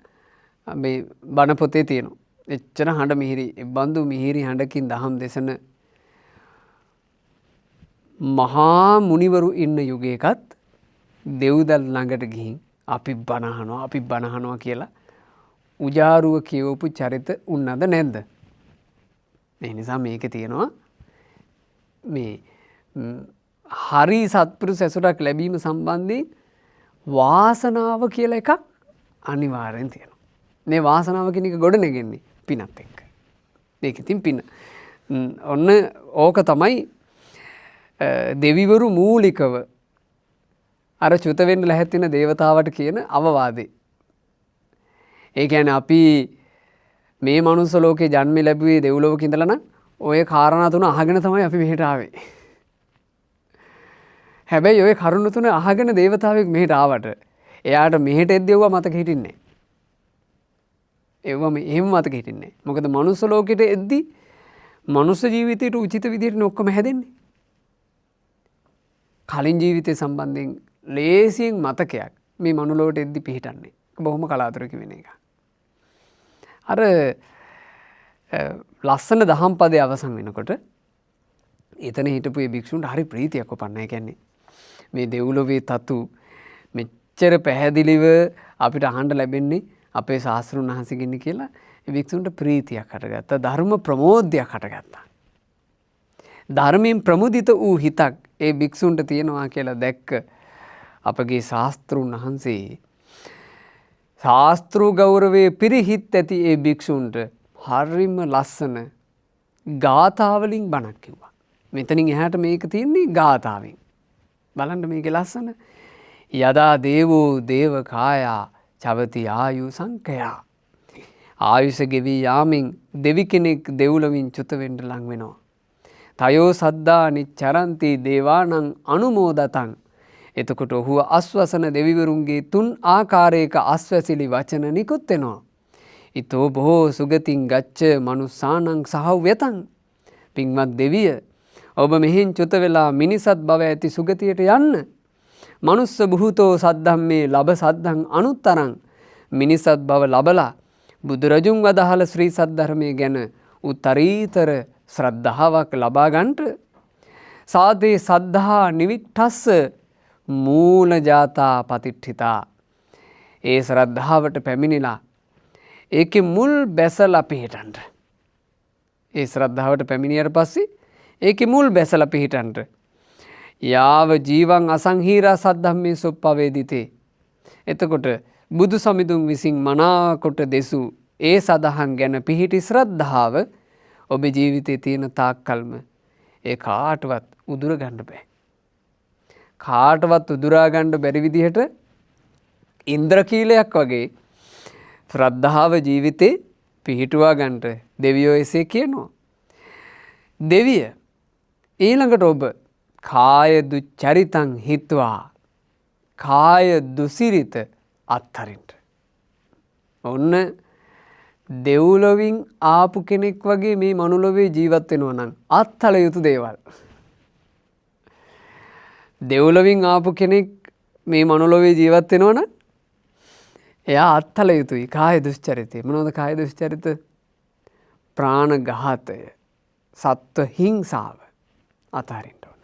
මේ බණපොතේ තියෙනවා. එච්චර හඬ මිහිරි. බඳු මිහිරි හඬකින් දහම් දෙසන මහා මුනිවරු ඉන්න යුගයකත් දෙව්දල් ළඟට ගිහින් අපි බණහනවා කියලා උජාරුව කියවපු චරිත උන්නද නැද්ද? ඒ නිසා මේකේ තියෙනවා මේ හරි සත්පුරුෂ ඇසුරක් ලැබීම සම්බන්ධයෙන් වාසනාව කියලා එකක් අනිවාර්යෙන් තියෙනවා. මේ වාසනාව කියන එක ගොඩ නැගෙන්නේ පිනත් එක්ක. මේක ඉතින් පින. ඔන්න ඕක තමයි දෙවිවරු මූලිකව අර චුත වෙන්න ලැහැත්තින දේවතාවට කියන අවවාදේ. ඒ කියන්නේ අපි මේ මනුස්ස ලෝකේ ජන්ම ලැබුවේ දෙව්ලොවක ඉඳලා නම් ඔය කාරණා තුන අහගෙන තමයි අපි මෙහෙට ආවේ. හැබැයි ඔය කරුණු තුන අහගෙන දේවතාවෙක් මෙහෙට ආවට එයාට මෙහෙට එද්දී ඒවා මතක හිටින්නේ නැහැ. ඒවා එහෙම මතක හිටින්නේ නැහැ. මොකද මනුස්ස ලෝකෙට එද්දී මනුස්ස ජීවිතයට උචිත විදිහට ඔක්කොම හැදෙන්නේ. කලින් ජීවිතය සම්බන්ධයෙන් ලේසියෙන් මතකයක් මේ මනුලොවට එද්දී පිහිටන්නේ. බොහොම කලාතුරකින් වෙන එක. අර ලස්සන දහම් පදේ අවසන් වෙනකොට එතන හිටපු ඒ භික්ෂුන්ට හරි ප්‍රීතියක් උපන්නා. ඒ කියන්නේ මේ දෙව්ලොවේ තතු මෙච්චර පැහැදිලිව අපිට අහන්න ලැබෙන්නේ අපේ ශාස්ත්‍රඥ වහන්සේගෙන් කියලා ඒ භික්ෂුන්ට ප්‍රීතියක් හටගත්තා. ධර්ම ප්‍රමෝදයක් හටගත්තා. ධර්මයෙන් ප්‍රමුදිත වූ හිතක් ඒ භික්ෂුන්ට තියෙනවා කියලා දැක්ක අපගේ ශාස්ත්‍රඥ වහන්සේ ශාස්ත්‍ර ගෞරවයේ පිරිහිත් ඇති ඒ භික්ෂුන්ට හරිම ලස්සන ගාථාවලින් බණක් කිව්වා. මෙතනින් එහාට මේක තියෙන්නේ ගාථාවෙන්. බලන්න මේකේ ලස්සන. යදා දේවෝ දේව කායා චවති ආයු සංකයා. ආයුෂ ගෙවී යාමින් දෙවි කෙනෙක් දෙව්ලොවින් චුත වෙන්න ලං වෙනවා. තයෝ සද්දා නිච්චරන්ති දේවානං අනුමෝදතං. එතකොට ඔහුව අස්වසන දෙවිවරුන්ගේ 3 ආකාරයක අස්වැසිලි වචන නිකුත් වෙනවා. ඊතෝ බොහෝ සුගතින් ගච්ඡ මනුස්සානං සහව්‍යතං. පින්වත් දෙවිය ඔබ මෙහින් චුත වෙලා මිනිසත් භව ඇති සුගතියට යන්න. මනුස්ස බුහුතෝ සද්ධම්මේ ලබ සද්ධං අනුත්තරං. මිනිසත් භව ලබලා බුදුරජුන් වදහල ශ්‍රී සද්ධර්මයේ ගැන උත්තරීතර ශ්‍රද්ධාවක් ලබා ගන්නට සාදේ සද්ධා නිවිට්ඨස්ස මූල ජාතා පතිට්ඨිතා. ඒ ශ්‍රද්ධාවට පැමිණිලා ඒකේ මුල් බැසලා පිහිටන්ට. ඒ ශ්‍රද්ධාවට පැමිණියට පස්සේ ඒකේ මුල් බැසලා පිහිටන්ට. යාව ජීවං අසංහීරා සද්ධම්මේ සොප්පවේදිතේ. එතකොට බුදු සමිඳුන් විසින් මනාකොට දෙසූ ඒ සදහන් ගැන පිහිටි ශ්‍රද්ධාව ඔබේ ජීවිතයේ තියෙන තාක්කල්ම ඒ කාටවත් උදුර ගන්න බෑ. කාටවත් උදුරා ගන්න බැරි විදිහට ඉන්ද්‍රකීලයක් වගේ ශ්‍රද්ධාව ජීවිතේ පිහිටුවා ගන්නට දෙවියෝ එසේ කියනවා. දෙවිය ඊළඟට ඔබ කාය දුච්චරිතං හිත්වා කාය දුසිරිත අත්හරින්න. ඔන්න දෙව්ලොවින් ආපු කෙනෙක් වගේ මේ මනුලොවේ ජීවත් වෙනවා නම් අත්හල යුතු දේවල්. දෙව්ලොවින් ආපු කෙනෙක් මේ මනුලොවේ ජීවත් වෙනවා නම් එයා අත්හල යුතුයි කාය දුස්චරිතය. මොනවද කාය දුස්චරිත? ප්‍රාණඝාතය, සත්ව හිංසාව අතහරින්න ඕන.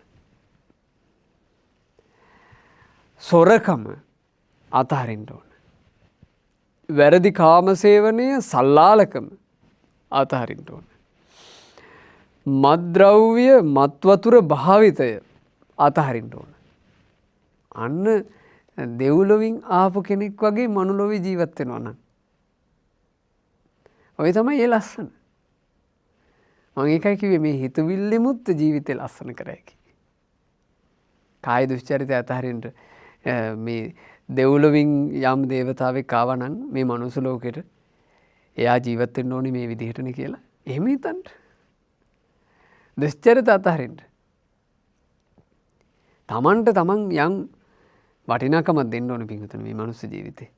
සොරකම අතහරින්න ඕන. වැරදි කාමසේවනය, සල්ලාලකම අතහරින්න ඕන. මත්ද්‍රව්‍ය මත්වතුර භාවිතය අතහරින්න ඕන. අන්න දෙව්ලොවින් ආපු කෙනෙක් වගේ මනුලොවේ ජීවත් වෙනවා නම් ඔය තමයි ඒ ලස්සන. මම ඒකයි කිව්වේ මේ හිතවිල්ලෙමුත් ජීවිතේ ලස්සන කරයි කිව්වේ. කාය දුස්චරිතය අතහරින්න මේ දෙව්ලොවින් යම් දේවතාවෙක් ආවා නම් මේ මනුස්ස ලෝකෙට එයා ජීවත් වෙන්න ඕනේ මේ විදිහටනේ කියලා එහෙම හිතන්න. දුස්චරිත අතහරින්න. තමන්ට තමන් යම් වටිනාකමක් දෙන්න ඕනේ පින්වතුනි මේ මනුස්ස ජීවිතේ.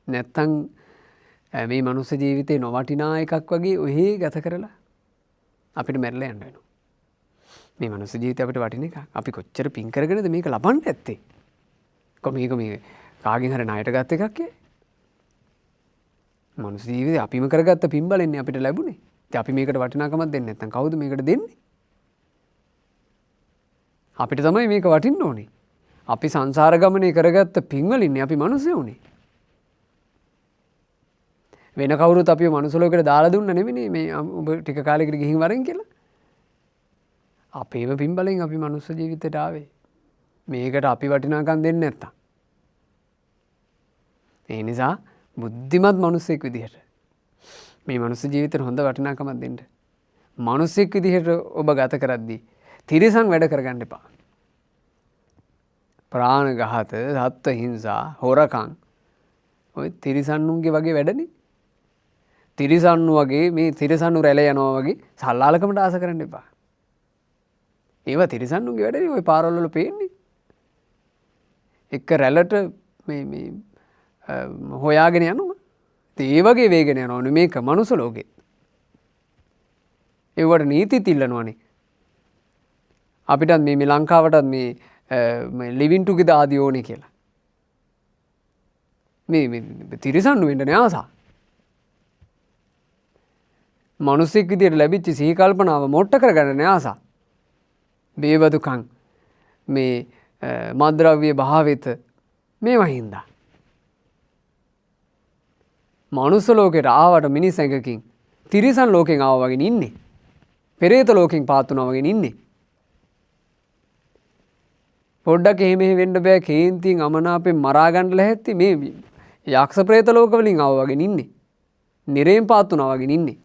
නැත්තම් මේ මනුස්ස ජීවිතේ නොවටිනා එකක් වගේ ඔහේ ගත කරලා අපිට මැරලා යන්න වෙනවා. මේ මනුස්ස ජීවිතේ අපිට වටින එකක්. අපි කොච්චර පින් කරගෙනද මේක ලබන්න ඇත්තේ? මේක මේ කාගෙන් හරි ණයට ගත් එකක් ඒ. මනුස්ස ජීවිතේ අපිම කරගත්ත පින් බලන්නේ අපිට ලැබුණේ. ඉතින් අපි මේකට වටිනාකමක් දෙන්නේ නැත්නම් කවුද මේකට දෙන්නේ? අපිට තමයි මේක වටින්න ඕනේ. අපි සංසාර ගමනේ කරගත්ත පින් වලින්නේ අපි මනුස්සයෝ උනේ. වෙන කවුරුත් අපිව මනුස්ස ලෝකෙට දාලා දුන්න නෙමෙයි මේ ඔබ ටික කාලයකට ගිහින් වරෙන් කියලා. අපේම පින් බලෙන් අපි මනුස්ස ජීවිතයට ආවේ. මේකට අපි වටිනාකම් දෙන්නේ නැත්තම්. ඒ නිසා බුද්ධිමත් මිනිසෙක් විදිහට මේ මනුස්ස ජීවිතේට හොඳ වටිනාකමක් දෙන්න. මිනිසෙක් විදිහට ඔබ ගත කරද්දී තිරිසන් වැඩ කරගන්න එපා. ප්‍රාණඝාත, සත්ත්ව හිංසා, හොරකම් ඔය තිරිසන්නුන්ගේ වගේ වැඩනේ. තිරිසන්නු වගේ මේ තිරිසන්නු රැළ යනවා වගේ සල්ලාලකමට ආස කරන්න එපා. ඒවා තිරිසන්නුන්ගේ වැඩනේ ඔය පාරවල් වල පේන්නේ. එක රැළට මේ හොයාගෙන යනවා. ඒ වගේ වේගෙන යනවනේ මේක මනුස්ස ලෝකේ. ඒවට නීති තිල්ලනවනේ. අපිටත් මේ ලංකාවටත් මේ ලිවින් ටුගෙදර් ආදී ඕනේ කියලා. මේ තිරිසන්නු වෙන්න නේ ආසා. මනුස්සෙක් විදියට ලැබිච්ච සිහි කල්පනාව මොට්ට කරගන්න නේ ආසා. බේබදුකම් මේ මද්ද්‍රව්‍ය භාවිත මේවා හින්දා. මනුස්ස ලෝකෙට ආවට මිනිස් ඇඟකින් තිරිසන් ලෝකෙන් ආවා වගේ ඉන්නේ. පෙරේත ලෝකෙන් පාත් වුණා වගේ ඉන්නේ. පොඩ්ඩක් එහෙම වෙන්න බෑ කේන්තියෙන් අමනාපෙන් මරා ගන්න ලැහැත්ති මේ යක්ෂ ප්‍රේත ලෝක වලින් ආවා වගේ ඉන්නේ. නිරේන් පාත් වුණා වගේ ඉන්නේ.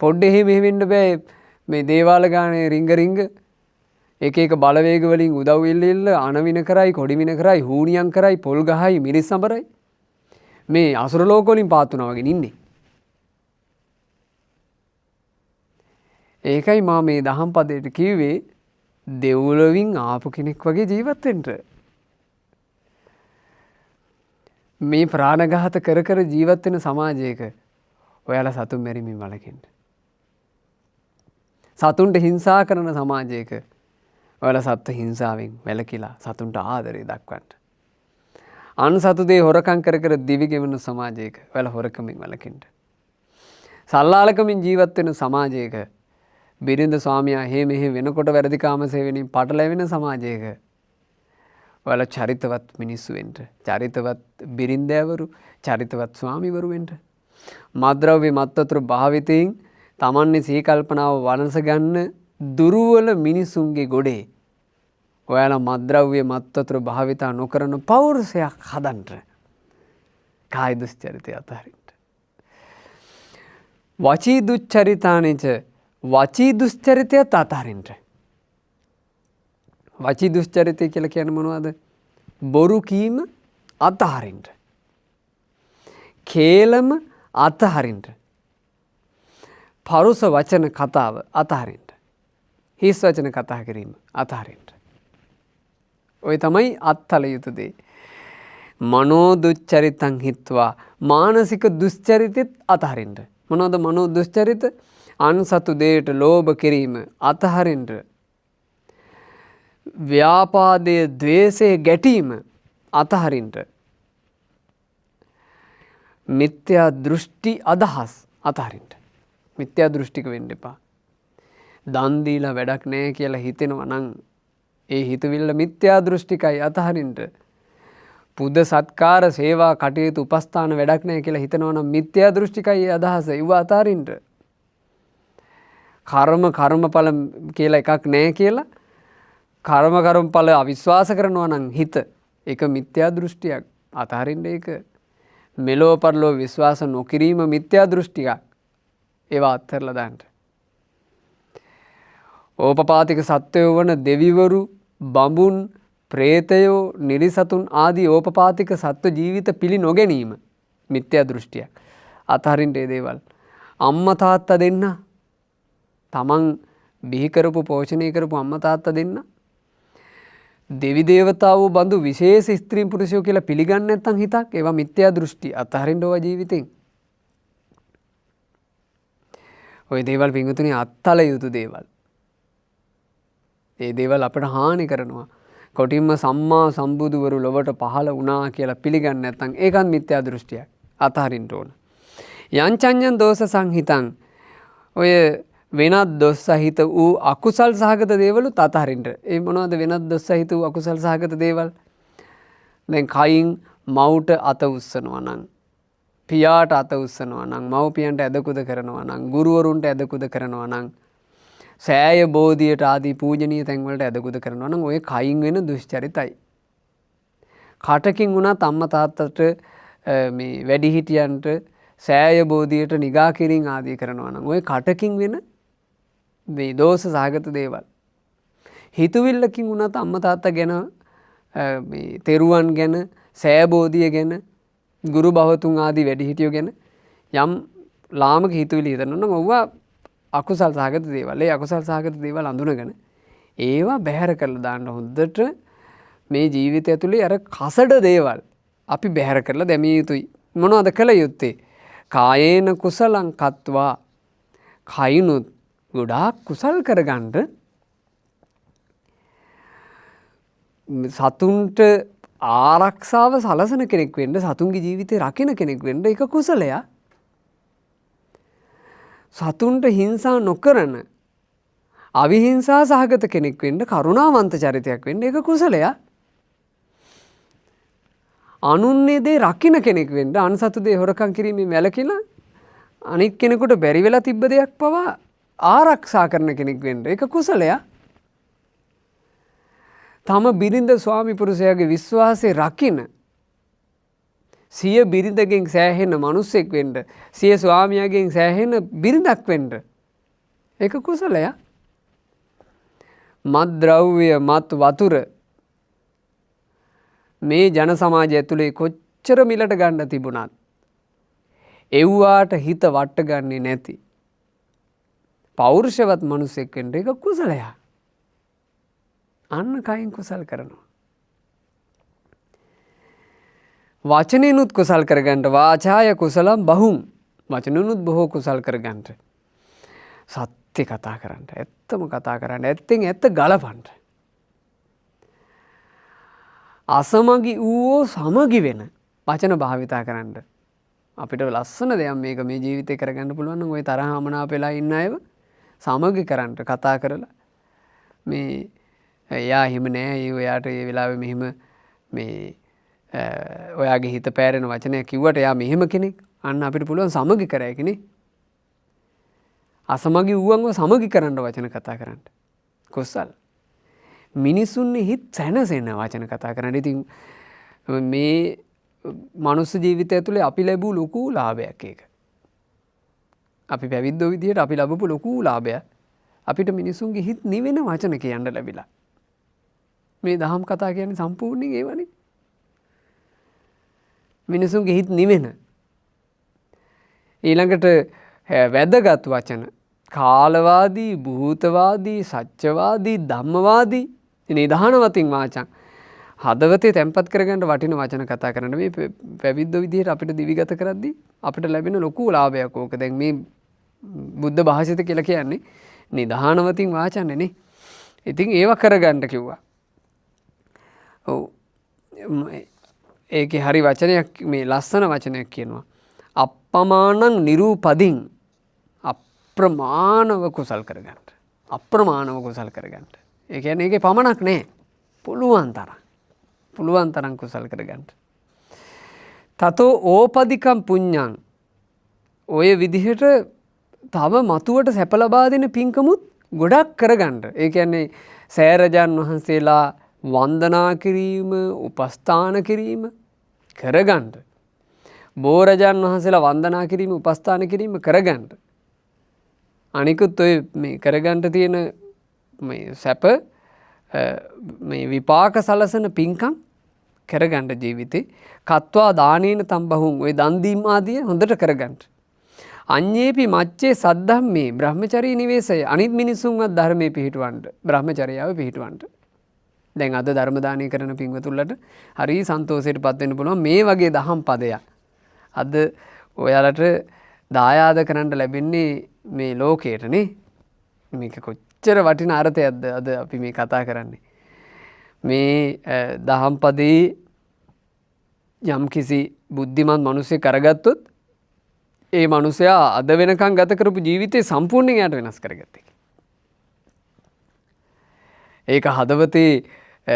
පොඩ්ඩ එහෙම වෙන්න බෑ මේ දේවාල ගානේ රිංග එක එක බලවේග වලින් උදව් ඉල්ල අනවින කරයි කොඩි වින කරයි හූනියම් කරයි පොල් ගහයි මිරිස් සඹරයි මේ අසුර ලෝක වලින් පාත් වුණා වගේ ඉන්නේ. ඒකයි මම මේ දහම් පදයට කිව්වේ දෙව්ලොවින් ආපු කෙනෙක් වගේ ජීවත් වෙන්න. මේ ප්‍රාණඝාත කර කර ජීවත් වෙන සමාජයක ඔයාලා සතුන් මැරීමෙන් වළකින්න. සතුන්ට හිංසා කරන සමාජයක ඔයාලා සත්ත්ව හිංසාවෙන් වැළකීලා සතුන්ට ආදරේ දක්වන්න. අන් සතු දේ හොරකම් කර කර දිවි ගෙවන සමාජයක ඔයාලා හොරකමින් වැළකින්න. සල්ලාලකමින් ජීවත් වෙන සමාජයක බිරිඳ ස්වාමියා එහෙ මෙහෙ වෙනකොට වැරදි කාම සේවනයෙන් පටලැවෙන සමාජයක ඔයාලා චරිතවත් මිනිස්සු වෙන්න. චරිතවත් බිරින්දෑවරු, චරිතවත් ස්වාමිවරු වෙන්න. මද්ද්‍රව්‍ය මත්වතුර භාවිතයෙන් තමන්ගේ සිහි කල්පනාව වනස ගන්න දුර්වල මිනිසුන්ගේ ගොඩේ ඔයාලා මද්ද්‍රව්‍ය මත්වතුර භාවිතා නොකරන පෞරුෂයක් හදන්න. කාය දුස්චරිතය අතහරින්න. වචී දුච්චරිතානිච වචී දුස්චරිතයත් අතහරින්න. වචී දුස්චරිතය කියලා කියන්නේ මොනවද? බොරු කීම අතහරින්න. කේලම අතහරින්න. පරුස වචන කතාව අතහරින්න. හිස් වචන කතා කිරීම අතහරින්න. ඔය තමයි අත්හල යුතු දේ. මනෝ දුච්චරිතං හිත්වා මානසික දුස්චරිතෙත් අතහරින්න. මොනවද මනෝ දුස්චරිත? අන්සතු දේට ලෝභ කිරීම අතහරින්න. ව්‍යාපාදයේ ද්වේෂයේ ගැටීම අතහරින්න. මිත්‍යා දෘෂ්ටි අදහස් අතහරින්න. මිත්‍යා දෘෂ්ටික වෙන්න එපා. දන් දීලා වැඩක් නැහැ කියලා හිතෙනවා නම් ඒ හිතවිල්ල මිත්‍යා දෘෂ්ටිකයි අතහරින්න. පුද සත්කාර සේවා කටයුතු උපස්ථාන වැඩක් නැහැ කියලා හිතනවා නම් මිත්‍යා දෘෂ්ටිකයි අදහස. ඒව අතාරින්න. කර්මඵල කියලා එකක් නැහැ කියලා කර්මඵල අවිශ්වාස කරනවා නම් හිත ඒක මිත්‍යා දෘෂ්ටියක්. අතාරින්න ඒක. මෙලෝ පරලෝ විශ්වාස නොකිරීම මිත්‍යා දෘෂ්ටියක්. ඒවා අත්හැරලා දාන්න. ඕපපාතික සත්වයෝ වන දෙවිවරු, බඹුන්, ප්‍රේතයෝ, නිරිසතුන් ආදී ඕපපාතික සත්ව ජීවිත පිළි නොගැනීම මිත්‍යා දෘෂ්ටියක්. අතහරින්න ඒ දේවල්. අම්මා තාත්තා දෙන්න තමන් බිහි කරපු පෝෂණය කරපු අම්මා තාත්තා දෙන්න දෙවි දේවතාවෝ බඳු විශේෂ ස්ත්‍රීන් පුරුෂයෝ කියලා පිළිගන්නේ නැත්නම් හිතක් ඒවා මිත්‍යා දෘෂ්ටි. අතහරින්න ඕවා ජීවිතෙන්. ওই දේවල් පින්වතුනි අත්තල යුතු දේවල්. ඒ දේවල් අපට හානි කරනවා. කොටින්ම සම්මා සම්බුදුවරු ලොවට පහළ වුණා කියලා පිළිගන්නේ නැත්නම් ඒකත් මිත්‍යා දෘෂ්ටියක්. අතහරින්න ඕන. යංචඤ්ඤං දෝෂ සංහිතං ඔය වෙනත් දොස් සහිත වූ අකුසල් සහගත දේවලුත් අතහරින්න. ඒ මොනවද වෙනත් දොස් සහිත වූ අකුසල් සහගත දේවල්? දැන් කයින් මවුට අත උස්සනවා නම්, පියාට අත උස්සනවා නම්, මව්පියන්ට ඇදකුද කරනවා නම්, ගුරුවරුන්ට ඇදකුද කරනවා නම්, සෑය බෝධියට ආදී පූජනීය තැන්වලට ඇදකුද කරනවා නම් ඔය කයින් වෙන දුෂ්චරිතයි. කටකින් වුණත් අම්මා තාත්තට මේ වැඩිහිටියන්ට සෑය බෝධියට නිගා කිරීම ආදී කරනවා නම් ඔය කටකින් වෙන මේ දෝෂ සහගත දේවල්. හිතුවිල්ලකින් වුණත් අම්මා තාත්තා ගැන මේ තෙරුවන් ගැන, සෑය බෝධිය ගැන, ගුරු භවතුන් ආදී වැඩිහිටියෝ ගැන යම් ලාමක හිතුවිලි හිතනවා නම් ඔව්වා අකුසල් සහගත දේවල්. ඒ අකුසල් සහගත දේවල් අඳුනගෙන ඒවා බැහැර කරලා දාන්න හොඳට මේ ජීවිතය ඇතුලේ අර කසඩ දේවල් අපි බැහැර කරලා දැමිය යුතුයි. මොනවද කළ යුත්තේ? කායේන කුසලං කତ୍වා කයිනුත් ගොඩාක් කුසල් කරගන්න සතුන්ට ආරක්ෂාව සලසන කෙනෙක් වෙන්න, සතුන්ගේ ජීවිතේ රකින්න කෙනෙක් වෙන්න ඒක කුසලයක්. සතුන්ට හිංසා නොකරන අවිහිංසා සහගත කෙනෙක් වෙන්න, කරුණාවන්ත චරිතයක් වෙන්න ඒක කුසලයක්. අනුන්ගේ දේ රකින්න කෙනෙක් වෙන්න, අන්සතු දේ හොරකම් කිරීමෙන් වැළකීලා අනිත් කෙනෙකුට බැරි වෙලා තිබ්බ දෙයක් පවා ආරක්ෂා කරන කෙනෙක් වෙන්න ඒක කුසලයක්. තම බිරිඳ ස්වාමි පුරුෂයාගේ විශ්වාසය රකින්න සිය බිරිඳගෙන් සෑහෙන මිනිසෙක් වෙන්න, සිය ස්වාමියාගෙන් සෑහෙන බිරිඳක් වෙන්න ඒක කුසලයක්. මත් ද්‍රව්‍ය, මත් වතුර මේ ජන සමාජය ඇතුලේ කොච්චර මිලට ගන්න තිබුණත් එව්වාට හිත වට ගන්නේ නැති පෞරුෂවත් මිනිසෙක් වෙන්න ඒක කුසලයක්. අන්න කයින් කුසල් කරනවා. වචනෙනුත් කුසල් කරගන්න. වාචාය කුසලම් බහුම්. වචනෙනුත් බොහෝ කුසල් කරගන්න. සත්‍ය කතා කරන්න, ඇත්තම කතා කරන්න, ඇත්තෙන් ඇත්ත ගලපන්න. අසමගි වූ සමගි වෙන වචන භාවිතා කරන්න. අපිට ලස්සන දෙයක් මේක මේ ජීවිතේ කරගන්න පුළුවන් නම් ওই තරහ අමනාප වෙලා ඉන්න අයව සමගි කරන්න කතා කරලා මේ එයා හිම නෑ, එයාට ඒ වෙලාවේ මෙහිම මේ ඔයාගේ හිත පෑරෙන වචනයක් කිව්වට එයා මෙහෙම කෙනෙක්. අන්න අපිට පුළුවන් සමගි කරයි කෙනේ. අසමගි වූවන්ව සමගි කරන්න වචන කතා කරන්න. කුසල්. මිනිසුන්ගේ හිත සැනසෙන වචන කතා කරන්න. ඉතින් මේ මනුස්ස ජීවිතය ඇතුලේ අපි ලැබූ ලොකු ලාභයක් ඒක. අපි පැවිද්දෝ විදියට අපි ලැබපු ලොකු ලාභයක්. අපිට මිනිසුන්ගේ හිත නිවෙන වචන කියන්න ලැබිලා. මේ දහම් කතා කියන්නේ සම්පූර්ණයෙන් ඒවනේ. මිනිසුන්ගේ හිත නිවෙන. ඊළඟට වැදගත් වචන කාලවාදී, භූතවාදී, සත්‍යවාදී, ධම්මවාදී, නිධානවතින් වාචං හදවතේ තැම්පත් කරගන්න වටින වචන කතා කරන්න. මේ පැවිද්ද විදිහට අපිට දිවිගත කරද්දී අපිට ලැබෙන ලොකු ලාභයක් ඕක. දැන් මේ බුද්ධ භාෂිත කියලා කියන්නේ නිධානවතින් වාචන්නේ නේ. ඉතින් ඒව කරගන්න කිව්වා. ඔව්. ඒකේ හරි වචනයක්, මේ ලස්සන වචනයක් කියනවා. අප්පමානං නිරූපදින්. අප්‍රමාණව කුසල් කරගන්න. අප්‍රමාණව කුසල් කරගන්න. ඒ කියන්නේ ඒකේ පමණක් නෑ. පුළුවන් තරම් කුසල් කරගන්න. තතෝ ඕපදිකම් පුඤ්ඤං ඔය විදිහට තව මතුවට සැප ලබා දෙන පින්කමුත් ගොඩක් කරගන්න. ඒ කියන්නේ සෑරජන් වහන්සේලා වන්දනා කිරීම, උපස්ථාන කිරීම කරගන්න. බෝරජන් වහන්සේලා වන්දනා කිරීම, උපස්ථාන කිරීම කරගන්න. අනිකුත් ඔය මේ කරගන්න තියෙන මේ සැප මේ විපාක සලසන පින්කම් කරගන්න ජීවිතේ කତ୍වා දානේන තම්බහුන් ඔය දන් දීම ආදිය හොඳට කරගන්න. අඤ්ඤේපි මච්චේ සද්ධම්මේ බ්‍රහ්මචර්ය නිවේසය අනිත් මිනිසුන්වත් ධර්මයේ පිහිටවන්න බ්‍රහ්මචර්යාව පිහිටවන්න. දැන් අද ධර්ම දානය කරන පින්වතුන්ලට හරි සන්තෝෂයටපත් වෙන්න පුළුවන් මේ වගේ දහම් පදයක්. අද ඔයාලට දායාද කරන්න ලැබෙන්නේ මේ ලෝකයට නේ. මේක කොච්චර වටින අර්ථයක්ද අද අපි මේ කතා කරන්නේ. මේ දහම් පදේ යම් කිසි බුද්ධිමත් මිනිසෙක් කරගත්තොත් ඒ මනුස්සයා අද වෙනකන් ගත කරපු ජීවිතේ සම්පූර්ණයෙන් යාට වෙනස් කරගත්තේ. ඒක හදවතේ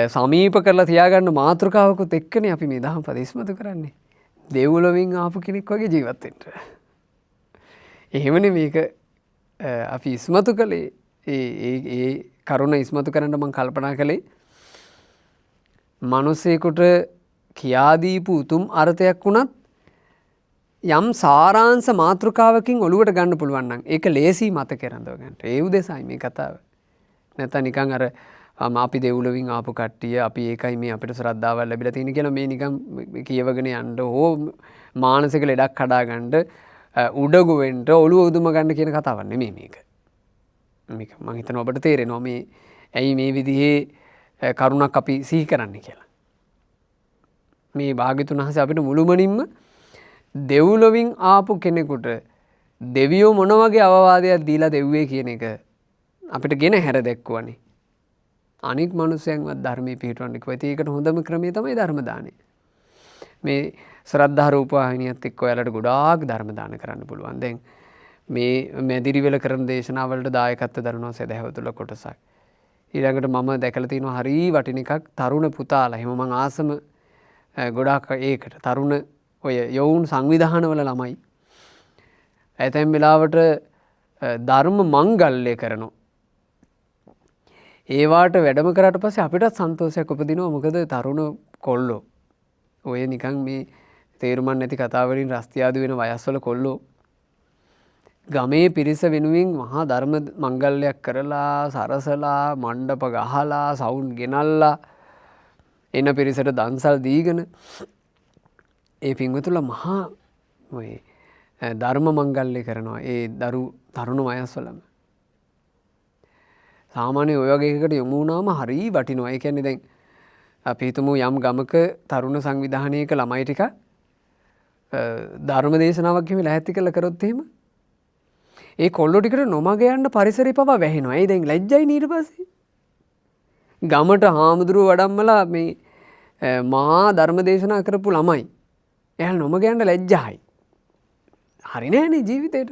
සමීප කරලා තියාගන්න මාතෘකාවකුත් එක්කනේ අපි මේ දහම් පද ඉස්මතු කරන්නේ. දෙව්ලොවින් ආපු කෙනෙක් වගේ ජීවත් වෙන්න. එහෙමනේ මේක අපි ඉස්මතු කළේ. ඒ කරුණ ඉස්මතු කරන්න මම කල්පනා කළේ මිනිසෙකුට කියා දීපු උතුම් අර්ථයක් වුණත් යම් සාරාංශ මාතෘකාවකින් ඔලුවට ගන්න පුළුවන් නම් ඒක ලේසි මතක රඳව ගන්න. ඒ උදෙසයි මේ කතාව. නැත්නම් නිකන් අර අපි දෙව්ලොවින් ආපු කට්ටිය අපි ඒකයි මේ අපිට ශ්‍රද්ධාවක් ලැබිලා තියෙන කියලා මේ නිකන් කියවගෙන යන්න හෝ මානසික ලෙඩක් හදා ගන්න උඩගු වෙන්න ඔලුව උදුම ගන්න කියන කතාවක් නෙමෙයි මේක. මේක මම හිතනවා ඔබට තේරෙනවා මේ ඇයි මේ විදිහේ කරුණක් අපි සිහි කරන්නේ කියලා. මේ භාග්‍යතුන් වහන්සේ අපිට මුළුමනින්ම දෙව්ලොවින් ආපු කෙනෙකුට දෙවියෝ මොන වගේ අවවාදයක් දීලා දෙව්වේ කියන එක අපිට ගෙන හැර දැක්වුවානේ. අනික් මිනිසයන්වත් ධර්මයේ පිළිපදවන්න කිව්වා. ඒකට හොඳම ක්‍රමය තමයි ධර්ම දානය. මේ ශ්‍රද්ධා රූපවාහිනියත් එක්ක ඔයාලට ගොඩාක් ධර්ම දාන කරන්න පුළුවන්. දැන් මේ මැදිරිවල කරන දේශනාවලට දායකත්ව දරනවා සදහැවතුල කොටසක්. ඊළඟට මම දැකලා තියෙනවා හරි වටින එකක් තරුණ පුතාලා. එහෙම මං ආසම ගොඩාක් ඒකට තරුණ ඔය යොවුන් සංවිධානවල ළමයි ඇතැම් වෙලාවට ධර්ම මංගල්‍ය කරනවා. ඒවාට වැඩම කරාට පස්සේ අපිටත් සන්තෝෂයක් උපදිනවා. මොකද තරුණ කොල්ලෝ ඔය නිකන් මේ තේරුමක් නැති කතා වලින් රස්තියාදු වෙන වයස්වල කොල්ලෝ ගමේ පිරිස වෙනුවෙන් මහා ධර්ම මංගල්‍යයක් කරලා සරසලා මණ්ඩප ගහලා සවුන්ඩ් ගෙනල්ලා එන පිරිසට දන්සල් දීගෙන ඒ පින්වතුන්ලා මහා ඔය ධර්ම මංගල්‍ය කරනවා ඒ තරුණ වයස්වලම. සාමාන්‍ය ඔය වගේ එකකට යොමු වුණාම හරි වටිනවා. ඒ කියන්නේ දැන් අපි හිතමු යම් ගමක තරුණ සංවිධානයක ළමයි ටික ධර්ම දේශනාවක් කියමු ලැහැත්ති කරලා කරොත් එහෙම ඒ කොල්ලෝ ටිකට නොමග යන්න පරිසරය පවා වැහෙනවා. ඒ දැන් ලැජ්ජයි ඊට පස්සේ. ගමට හාමුදුරුවෝ වඩම්මලා මේ මහා ධර්ම දේශනා කරපු ළමයි එයාලා නොමග යන්න ලැජ්ජායි. හරි නෑනේ ජීවිතේට.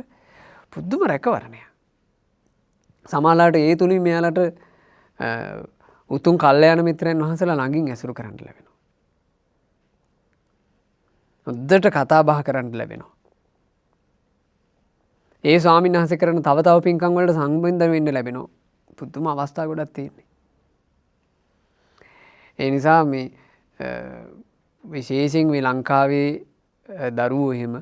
පුදුම රැකවරණයක්. සමහරවිට ඒ තුලින් මෙයාලට උතුම් කල්යාණ මිත්‍රයන් වහන්සේලා ළඟින් ඇසුරු කරන්න ලැබෙනවා. හොද්දට කතා බහ කරන්න ලැබෙනවා. ඒ ස්වාමීන් වහන්සේ කරන තව පින්කම් වලට සම්බන්ධ වෙන්න ලැබෙනවා. පුදුම අවස්ථා ගොඩක් තියෙන්නේ. ඒ නිසා මේ විශේෂයෙන් මේ ලංකාවේ දරුවෝ එහෙම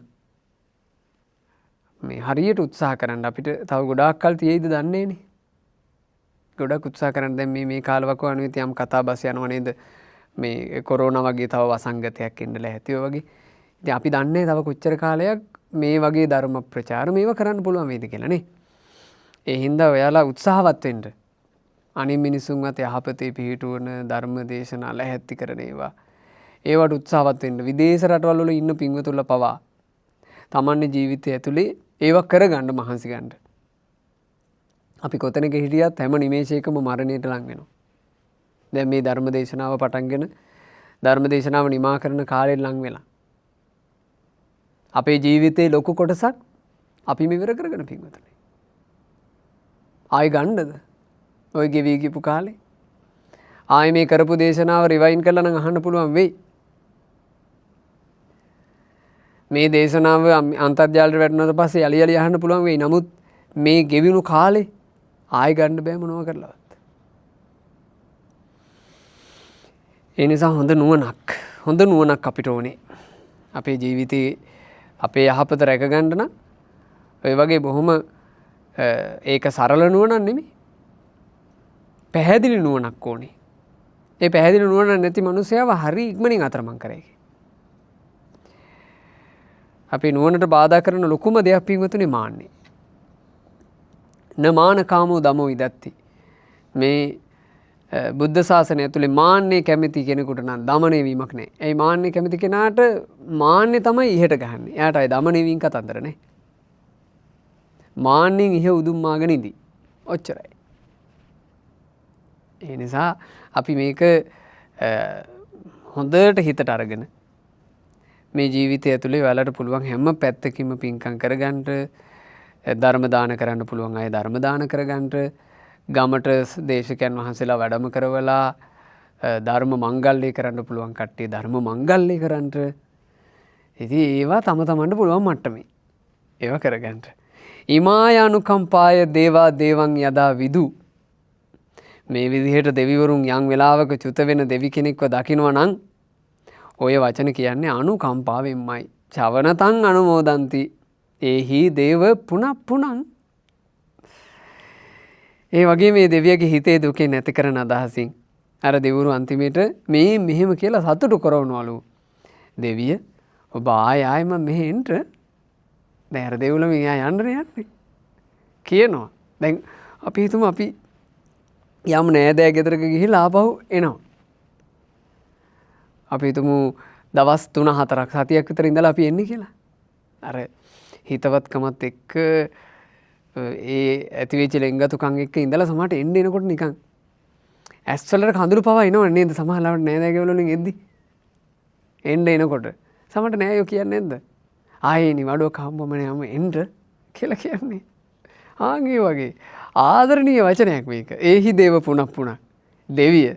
මේ හරියට උත්සාහ කරන්න අපිට තව ගොඩාක් කල් තියෙයිද දන්නේ නේ. ගොඩක් උත්සාහ කරන්න දැන් මේ කාලවකවානුවේ යම් කතා බස් යනවා නේද මේ කොරෝනා වගේ තව වසංගතයක් එන්න ලැහැතිව වගේ. ඉතින් අපි දන්නේ තව කොච්චර කාලයක් මේ වගේ ධර්ම ප්‍රචාර මේවා කරන්න පුළුවන් වේද කියලා නේ. ඒ හින්දා ඔයාලා උත්සාහවත් වෙන්න. අනිත් මිනිසුන්වත් යහපතේ පිහිටුවන ධර්ම දේශනා ලැහැත්ති කරන ඒවට උත්සාහවත් වෙන්න. විදේශ රටවල් වල ඉන්න පින්වතුන්ලා පවා තමන්ගේ ජීවිතය ඇතුලේ ඒවා කරගන්න මහන්සි ගන්න. අපි කොතැනක හිටියත් හැම නිමේෂයකම මරණයට ලං වෙනවා. දැන් මේ ධර්ම දේශනාව පටන්ගෙන ධර්ම දේශනාව නිමා කරන කාලෙට ලං වෙලා. අපේ ජීවිතේ ලොකු කොටසක් අපි මෙවර කරගෙන පින්වතුනි. ආයි ගන්නද? ඔය ගෙවි ගිපු කාලේ. ආයි මේ කරපු දේශනාව රිවයින් කරලා නම් අහන්න පුළුවන් වෙයි. මේ දේශනාව අන්තර්ජාලයට වැටුණාට පස්සේ යලි යලි අහන්න පුළුවන් වෙයි. නමුත් මේ ගෙවිණු කාලේ ආයෙ ගන්න බෑ මොනවා කරලවත්. ඒ නිසා හොඳ නුවණක් අපිට ඕනේ. අපේ ජීවිතේ අපේ යහපත රැක ගන්න නම් ඔය වගේ බොහොම ඒක සරල නුවණක් නෙමෙයි. පැහැදිලි නුවණක් ඕනේ. ඒ පැහැදිලි නුවණ නැති මනුස්සයව හරි ඉක්මනින් අතරමං කරයි. අපි නුවණට බාධා කරන ලොකුම දෙයක් පින්වතුනි මාන්නේ. නමාන කාමෝ දමෝ ඉදත්ති. මේ බුද්ධ ශාසනය ඇතුලේ මාන්නේ කැමති කෙනෙකුට නම් දමණය වීමක් නැහැ. ඒ මාන්නේ කැමති කෙනාට මාන්නේ තමයි ඉහෙට ගහන්නේ. එයාට අය දමණය වීම කතන්දර නැහැ. මාන්නෙන් ඉහ උදුම් මාගෙන ඉඳි. ඔච්චරයි. ඒ නිසා අපි මේක හොඳට හිතට අරගෙන මේ ජීවිතය ඇතුලේ ඔයාලට පුළුවන් හැම පැත්තකින්ම පින්කම් කරගන්න, ධර්ම දාන කරන්න පුළුවන් අය ධර්ම දාන කරගන්න, ගමට දේශකයන් වහන්සේලා වැඩම කරවලා ධර්ම මංගල්‍ය කරන්න පුළුවන් කට්ටිය ධර්ම මංගල්‍ය කරන්න. ඉතින් ඒවා තම තමන්ට පුළුවන් මට්ටමේ ඒවා කරගන්න. ඉමායානුකම්පාය දේවා දේවං යදා විදු. මේ විදිහට දෙවිවරුන් යම් වෙලාවක චුත වෙන දෙවි කෙනෙක්ව දකිනවා නම් ඔය වචන කියන්නේ අනුකම්පාවෙන්මයි. චවනතං අනුමෝදන්ති ඒහි දේව පුනප්පුනං. ඒ වගේ මේ දෙවියගේ හිතේ දුකේ නැති කරන අදහසින් අර දෙවිවරු අන්තිමේට මේ මෙහෙම කියලා සතුටු කරවනවලු. දෙවිය ඔබ ආයෙම මෙහෙ එන්න. දැන් අර දෙවිවරු මෙයා යන්නේ කියනවා. දැන් අපි හිතමු අපි යම් නෑදෑ ගෙදරක ගිහිල්ලා ආපහු එනවා. අපි හිතමු දවස් 3-4ක් සතියක් විතර ඉඳලා අපි එන්නේ කියලා. අර හිතවත්කමත් එක්ක ඒ ඇතිවෙච්ච ලෙන්ගතුකම් එක්ක ඉඳලා සමහරට එනකොට නිකන් ඇස් වලට කඳුළු පවා එනව නේද? සමහරවිට නෑදෑ ගෙවල වලින් එද්දි එනකොට සමහරට නෑයෝ කියන්නේ නැද්ද? ආයේ නිවඩුවක හම්බවම නෑම එන්න කියලා කියන්නේ. ආන්ගේ වගේ ආදරණීය වචනයක් මේක. ඒහි දේව පුනප්පුණ. දෙවිය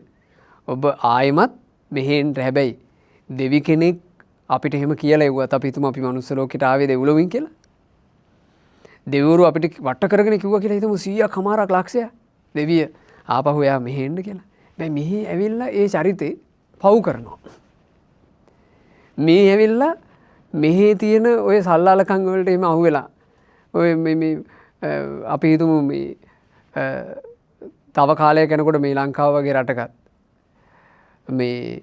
ඔබ ආයෙමත් මෙහෙන්ට. හැබැයි දෙවි කෙනෙක් අපිට එහෙම කියලා එව්වත් අපි හිතමු අපි මනුස්ස ලෝකෙට ආවේ දෙව්ලොවින් කියලා. දෙවිවරු අපිට වට කරගෙන කිව්වා කියලා හිතමු 100ක් හමාරක් ලක්ෂයක්. දෙවිය ආපහු එයා මෙහෙන්න කියලා. දැන් මෙහි ඇවිල්ලා ඒ චරිතේ පව් කරනවා. මේ ඇවිල්ලා මෙහි තියෙන ඔය සල්ලාලකම් වලට එහෙම අහුවෙලා ඔය මේ අපි හිතමු මේ තව කාලයක් යනකොට මේ ලංකාව වගේ රටකත් මේ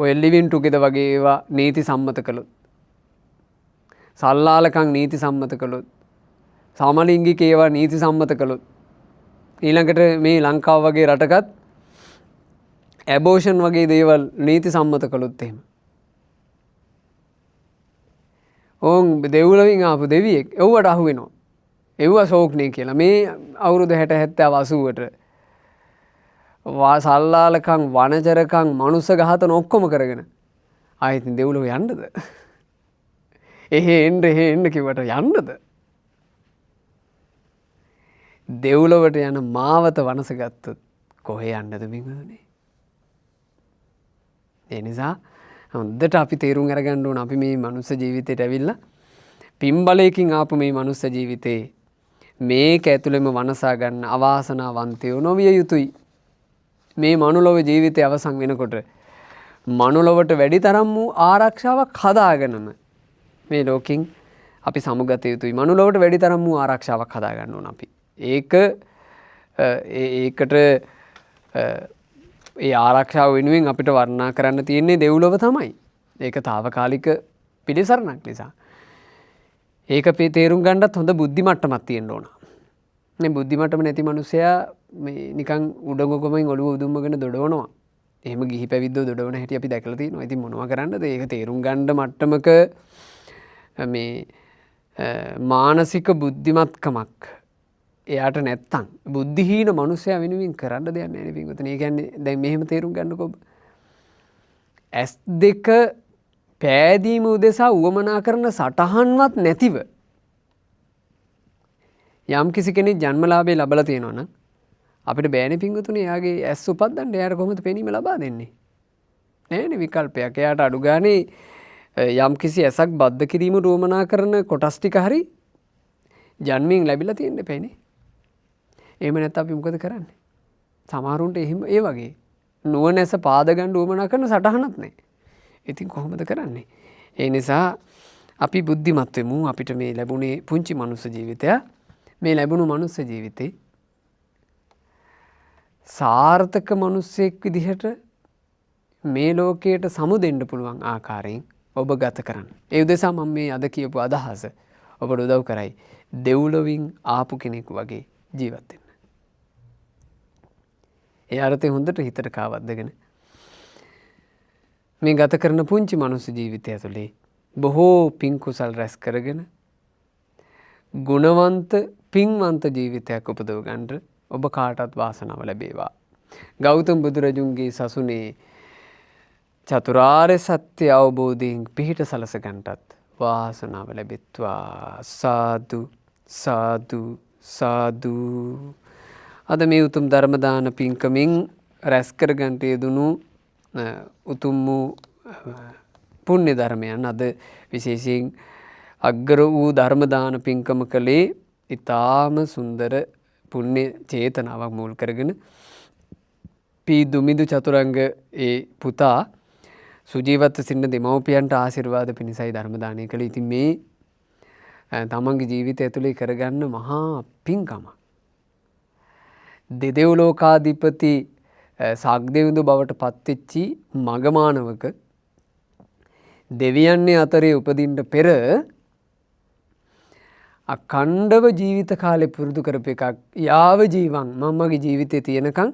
ඔය ලිවින් ටුගෙදර් වගේ ඒවා නීති සම්මත කළොත්, සල්ලාලකම් නීති සම්මත කළොත්, සමලිංගික ඒවා නීති සම්මත කළොත්, ඊළඟට මේ ලංකාව වගේ රටකත් ඇබෝෂන් වගේ දේවල් නීති සම්මත කළොත් එහෙම ඕන් දෙව්ලොවින් ආපු දෙවියෙක් එව්වට අහු වෙනවා. එව්ව ශෝක්නේ කියලා. මේ අවුරුදු 60 70 80ට සල්ලාලකම්, වනචරකම්, මනුස්ස ඝාතන ඔක්කොම කරගෙන ආයෙත් දෙව්ලොව යන්නද? එහෙ එන්න කිව්වට යන්නද? දෙව්ලොවට යන මාවත වනස ගත්තොත් කොහේ යන්නද මින්වතුනි? ඒ නිසා හොඳට අපි තේරුම් අරගන්න ඕන අපි මේ මනුස්ස ජීවිතේට ඇවිල්ලා පින්බලයකින් ආපු මේ මනුස්ස ජීවිතේ මේක ඇතුළෙම වනසා ගන්න අවාසනාවන්තයෝ නොවිය යුතුයි. මේ මනුලොව ජීවිතය අවසන් වෙනකොට මනුලොවට වැඩි තරම් වූ ආරක්ෂාවක් හදාගෙනම මේ ලෝකෙන් අපි සමුගත යුතුයි. මනුලොවට වැඩි තරම් වූ ආරක්ෂාවක් හදාගන්න ඕන අපි. ඒකට ඒ ආරක්ෂාව වෙනුවෙන් අපිට වර්ණනා කරන්න තියෙන්නේ දෙව්ලොව තමයි. ඒක తాවකාලික පිළිසරණක් නිසා. ඒක තේරුම් ගන්නත් හොඳ බුද්ධි මට්ටමක් තියෙන්න ඕන. මේ බුද්ධි මට්ටම නැති මිනිසයා මේ නිකන් උඩඟකමෙන් ඔළුව උදුම්මගෙන දොඩවනවා. එහෙම ගිහි පැවිද්දෝ දොඩවන හැටි අපි දැකලා තියෙනවා. ඉතින් මොනවා කරන්නද? ඒක තේරුම් ගන්න මට්ටමක මේ මානසික බුද්ධිමත්කමක් එයාට නැත්තම් බුද්ධිහීන මිනිසයා වෙනුවෙන් කරන්න දෙයක් නැහැ නේ පින්වතුනි. ඒ කියන්නේ දැන් මෙහෙම තේරුම් ගන්නකො S2 පෑදීම උදෙසා උවමනා කරන සටහන්වත් නැතිව යම් කිසි කෙනෙක් ජන්මලාභය ලබලා තියෙනවා නම් අපිට බෑනේ පින්වතුනි එයාගේ ඇස් උපද්දන්න. එයාට කොහොමද පෙනීම ලබා දෙන්නේ? නැහැනේ විකල්පයක්. එයාට අඩු ගානේ යම් කිසි ඇසක් බද්ධ කිරීම රෝමනා කරන කොටස් ටික හරි ජන්මයෙන් ලැබිලා තියෙන්න එපෑනේ. එහෙම නැත්නම් අපි මොකද කරන්නේ? සමහරුන්ට එහෙම ඒ වගේ නුවණැස පාද ගන්න උවමනා කරන සටහනක් නැහැ. ඉතින් කොහොමද කරන්නේ? ඒ නිසා අපි බුද්ධිමත් වෙමු. අපිට මේ ලැබුණේ පුංචි මනුස්ස ජීවිතය. මේ ලැබුණු මනුස්ස ජීවිතේ සාර්ථක මිනිසෙක් විදිහට මේ ලෝකයට සමුදෙන්න පුළුවන් ආකාරයෙන් ඔබ ගත කරන්න. ඒ උදෙසා මම මේ අද කියපු අදහස ඔබට උදව් කරයි. දෙව්ලොවින් ආපු කෙනෙක් වගේ ජීවත් වෙන්න. ඒ අර්ථය හොඳට හිතට කාවද්දගෙන මේ ගත කරන පුංචි මනුස්ස ජීවිතය ඇතුලේ බොහෝ පින් කුසල් රැස් කරගෙන ගුණවන්ත පින්වන්ත ජීවිතයක් උපදව ගන්න ඔබ කාටත් වාසනාව ලැබේවා. ගෞතම බුදුරජුන්ගේ සසුනේ චතුරාර්ය සත්‍ය අවබෝධයෙන් පිහිට සලස ගන්නටත් වාසනාව ලැබෙත්වා. සාදු සාදු සාදු. අද මේ උතුම් ධර්ම දාන පින්කමින් රැස් කර ගන්නට යෙදුණු උතුම් වූ පුණ්‍ය ධර්මයන් අද විශේෂයෙන් අග්‍ර වූ ධර්ම දාන පින්කම කළේ ඊටාම සුන්දර පුණ්‍ය චේතනාවක් මුල් කරගෙන පී දුමිදු චතුරංග ඒ පුතා සුජීවත්ව සිටින දෙමව්පියන්ට ආශිර්වාද පිණිසයි ධර්ම දානය කළේ. ඉතින් මේ තමන්ගේ ජීවිතය ඇතුලේ කරගන්න මහා පින්කම. දෙදෙව් ලෝකාධිපති සක්දෙවිඳු බවට පත්වෙච්චි මගමානවක දෙවියන්නේ අතරේ උපදින්න පෙර අඛණ්ඩව ජීවිත කාලේ පුරුදු කරපු එකක්. යාව ජීවන් මමගේ ජීවිතේ තියෙනකන්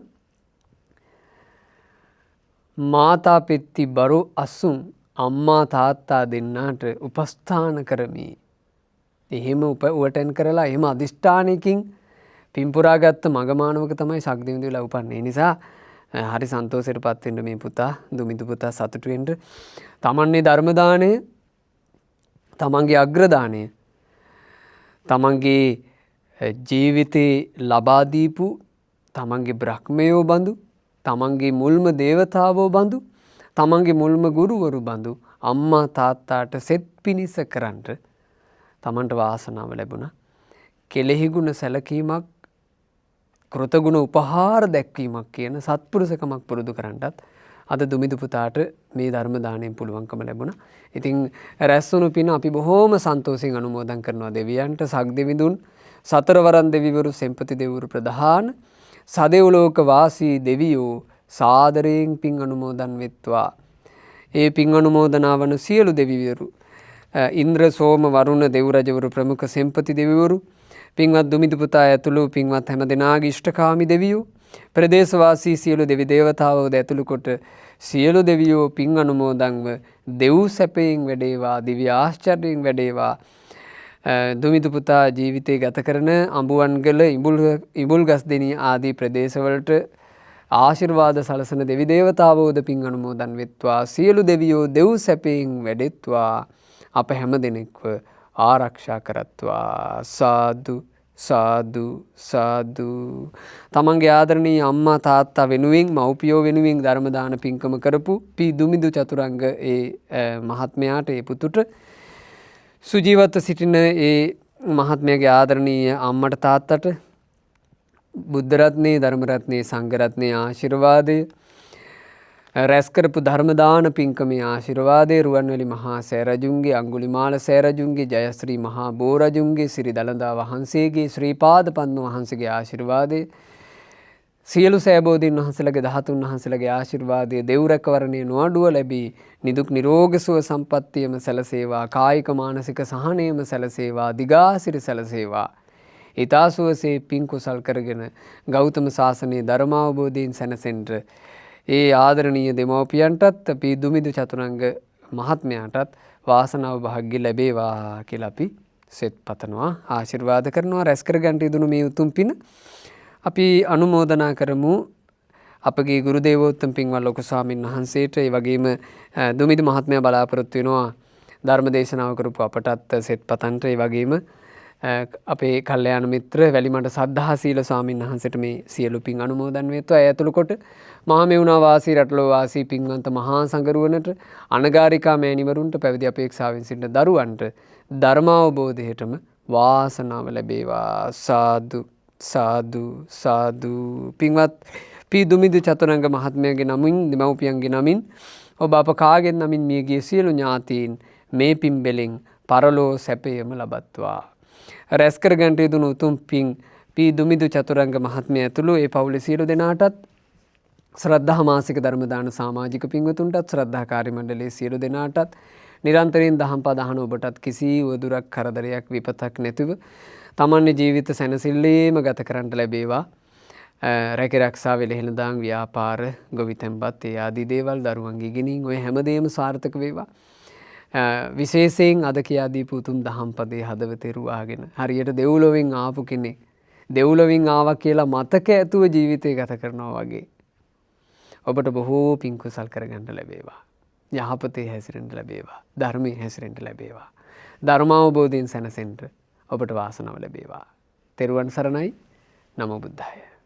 මාතා පෙත්ති බරු අසුන් අම්මා තාත්තා දෙන්නාට උපස්ථාන කරමි. එහෙම උවටෙන් කරලා එහෙම අදිෂ්ඨානයකින් පින්පුරාගත්ත මගමානවක තමයි සක්දෙවිඳු වෙලා උපන්නේ. ඒ නිසා හරි සන්තෝෂයටපත් වෙන්න මේ පුතා දුමිදු පුතා සතුටු වෙන්න. තමන්ගේ ධර්ම දාණය, තමන්ගේ අග්‍රදාණය, තමන්ගේ ජීවිතේ ලබා දීපු තමන්ගේ බ්‍රහ්මයෝ බඳු, තමන්ගේ මුල්ම දේවතාවෝ බඳු, තමන්ගේ මුල්ම ගුරුවරු බඳු අම්මා තාත්තාට සෙත් පිනිස කරන්නට තමන්ට වාසනාව ලැබුණා. කෙලෙහි ගුණ සැලකීමක්, කෘතගුණ උපහාර දැක්වීමක් කියන සත්පුරුෂකමක් පුරුදු කරන්නටත් අද දුමිදු පුතාට මේ ධර්ම දාණයෙන් පුළුවන්කම ලැබුණා. ඉතින් රැස්වුණු පින අපි බොහෝම සන්තෝෂයෙන් අනුමෝදන් කරනවා දෙවියන්ට. සක්දෙවිඳුන්, සතරවරන් දෙවිවරු, සෙන්පති දෙවිවරු ප්‍රධාන සදෙව්ලෝක වාසී දෙවියෝ සාදරයෙන් පින් අනුමෝදන් වෙත්වා. ඒ පින් අනුමෝදනා වන සියලු දෙවිවරු, ඉන්ද්‍ර සෝම වරුණ දෙව් රජවරු, ප්‍රමුඛ සෙන්පති දෙවිවරු, පින්වත් දුමිදු පුතා ඇතුළු පින්වත් හැම දෙනාගේ ඉෂ්ඨකාමී දෙවියෝ, ප්‍රදේශවාසී සියලු දෙවි දේවතාවෝද ඇතුළු කොට සියලු දෙවියෝ පින් අනුමෝදන්ව දෙව් සැපයෙන් වැඩේවා, දිව්‍ය ආශ්චර්යයෙන් වැඩේවා. දුමිදු පුතා ජීවිතේ ගත කරන අඹුවන්ගල, ඉඹුල්ගස්දෙණිය ආදී ප්‍රදේශවලට ආශිර්වාද සලසන දෙවි දේවතාවෝද පින් අනුමෝදන් වෙත්වා. සියලු දෙවියෝ දෙව් සැපයෙන් වැඩෙත්වා. අප හැම දෙනෙක්ව ආරක්ෂා කරත්වා. සාදු සාදු සාදු. තමන්ගේ ආදරණීය අම්මා තාත්තා වෙනුවෙන්, මව්පියෝ වෙනුවෙන් ධර්ම දාන පින්කම කරපු පී දුමිදු චතුරංග ඒ මහත්මයාට, ඒ පුතුට, සුජීවත්ව සිටින ඒ මහත්මයාගේ ආදරණීය අම්මට තාත්තට බුද්ධ රත්නේ, ධර්ම රත්නේ, සංඝ රත්නේ ආශිර්වාදය, රැස් කරපු ධර්ම දාන පින්කමේ ආශිර්වාදය, රුවන්වැලි මහා සෑරජුන්ගේ, අඟුලිමාල සෑරජුන්ගේ, ජයශ්‍රී මහා බෝරජුන්ගේ, සිරි දළදා වහන්සේගේ, ශ්‍රී පාද පද්ම වහන්සේගේ ආශිර්වාදය, සියලු සෑබෝධීන් වහන්සේලාගේ, ධාතුන් වහන්සේලාගේ ආශිර්වාදය, දෙව් රැකවරණය නොඅඩුව ලැබී නිදුක් නිරෝගී සුව සම්පන්නියම සැලසේවා. කායික මානසික සහනයම සැලසේවා. දිගාසිරි සැලසේවා. ඊතා සුවසේ පින් කුසල් කරගෙන ගෞතම සාසනයේ ධර්මාවබෝධයෙන් සැනසෙන්න ඒ ආදරණීය දෙමව්පියන්ටත් අපි දුමිදු චතුරංග මහත්මයාටත් වාසනාව භාග්‍ය ලැබේවා කියලා අපි සෙත් පතනවා, ආශිර්වාද කරනවා. රැස් කර ගන්නට යෙදුණු මේ උතුම් පින අපි අනුමෝදනා කරමු අපගේ ගුරු දේවෝත්තම පින්වත් ලොකු ස්වාමීන් වහන්සේට. ඒ වගේම දුමිදු මහත්මයා බලාපොරොත්තු වෙනවා ධර්ම දේශනාව කරපු අපටත් සෙත් පතන්ට. ඒ වගේම අපේ කල්යාණ මිත්‍ර වැලිමඩ සද්ධාසීල ස්වාමීන් වහන්සේට මේ සියලු පින් අනුමෝදන් වෙත්වා. ඇය ඇතුළු කොට මහමෙවුනා වාසී රටලෝ වාසී පින්වන්ත මහා සංඝරුවනට අනගාരികා මෑණිවරුන්ට පැවිදි අපේක්ෂාවෙන් සිටින දරුවන්ට ධර්මාවබෝධයටම වාසනාව ලැබේවා. සාදු සාදු සාදු. පින්වත් පී දුමිදු චතුරංග මහත්මයාගේ නමින් දෙමව්පියන්ගේ නමින් ඔබ අප කාගෙන් නමින් මියගිය සියලු ඥාතීන් මේ පින් බෙලෙන් පරලෝ සැපයම ලබත්වා. රැස් කරගන්ට යෙදුණු උතුම් පින් පී දුමිදු චතුරංග මහත්මිය ඇතුළු ඒ පවුලේ සියලු දෙනාටත් ශ්‍රද්ධා මාසික ධර්ම දාන සමාජික පින්වතුන්ටත් ශ්‍රද්ධාකාරී මණ්ඩලයේ සියලු දෙනාටත් නිරන්තරයෙන් දහම් පද අහන ඔබටත් කිසි වදුරක් කරදරයක් විපතක් නැතිව තමන්ගේ ජීවිත සැනසෙල්ලේම ගත කරන්නට ලැබේවා. රැකිරක්ෂා වෙලෙහෙළදාම් ව්‍යාපාර ගොවිතැන්පත් ඒ ආදී දේවල් දරුවන්ගේ ඉගෙනීම් ඔය හැමදේම සාර්ථක වේවා. විශේෂයෙන් අද කියා දීපු උතුම් දහම් පදේ හදවතේ රුවාගෙන හරියට දෙව්ලොවින් ආපු කෙනෙක් දෙව්ලොවින් ආවා කියලා මතක ඇතුව ජීවිතය ගත කරනවා වගේ ඔබට බොහෝ පින් කුසල් කරගන්න ලැබේවා. යහපතේ හැසිරෙන්න ලැබේවා. ධර්මයේ හැසිරෙන්න ලැබේවා. ධර්මාවබෝධයෙන් සැනසෙන්න ඔබට වාසනාව ලැබේවා. තෙරුවන් සරණයි. නමෝ බුද්ධාය.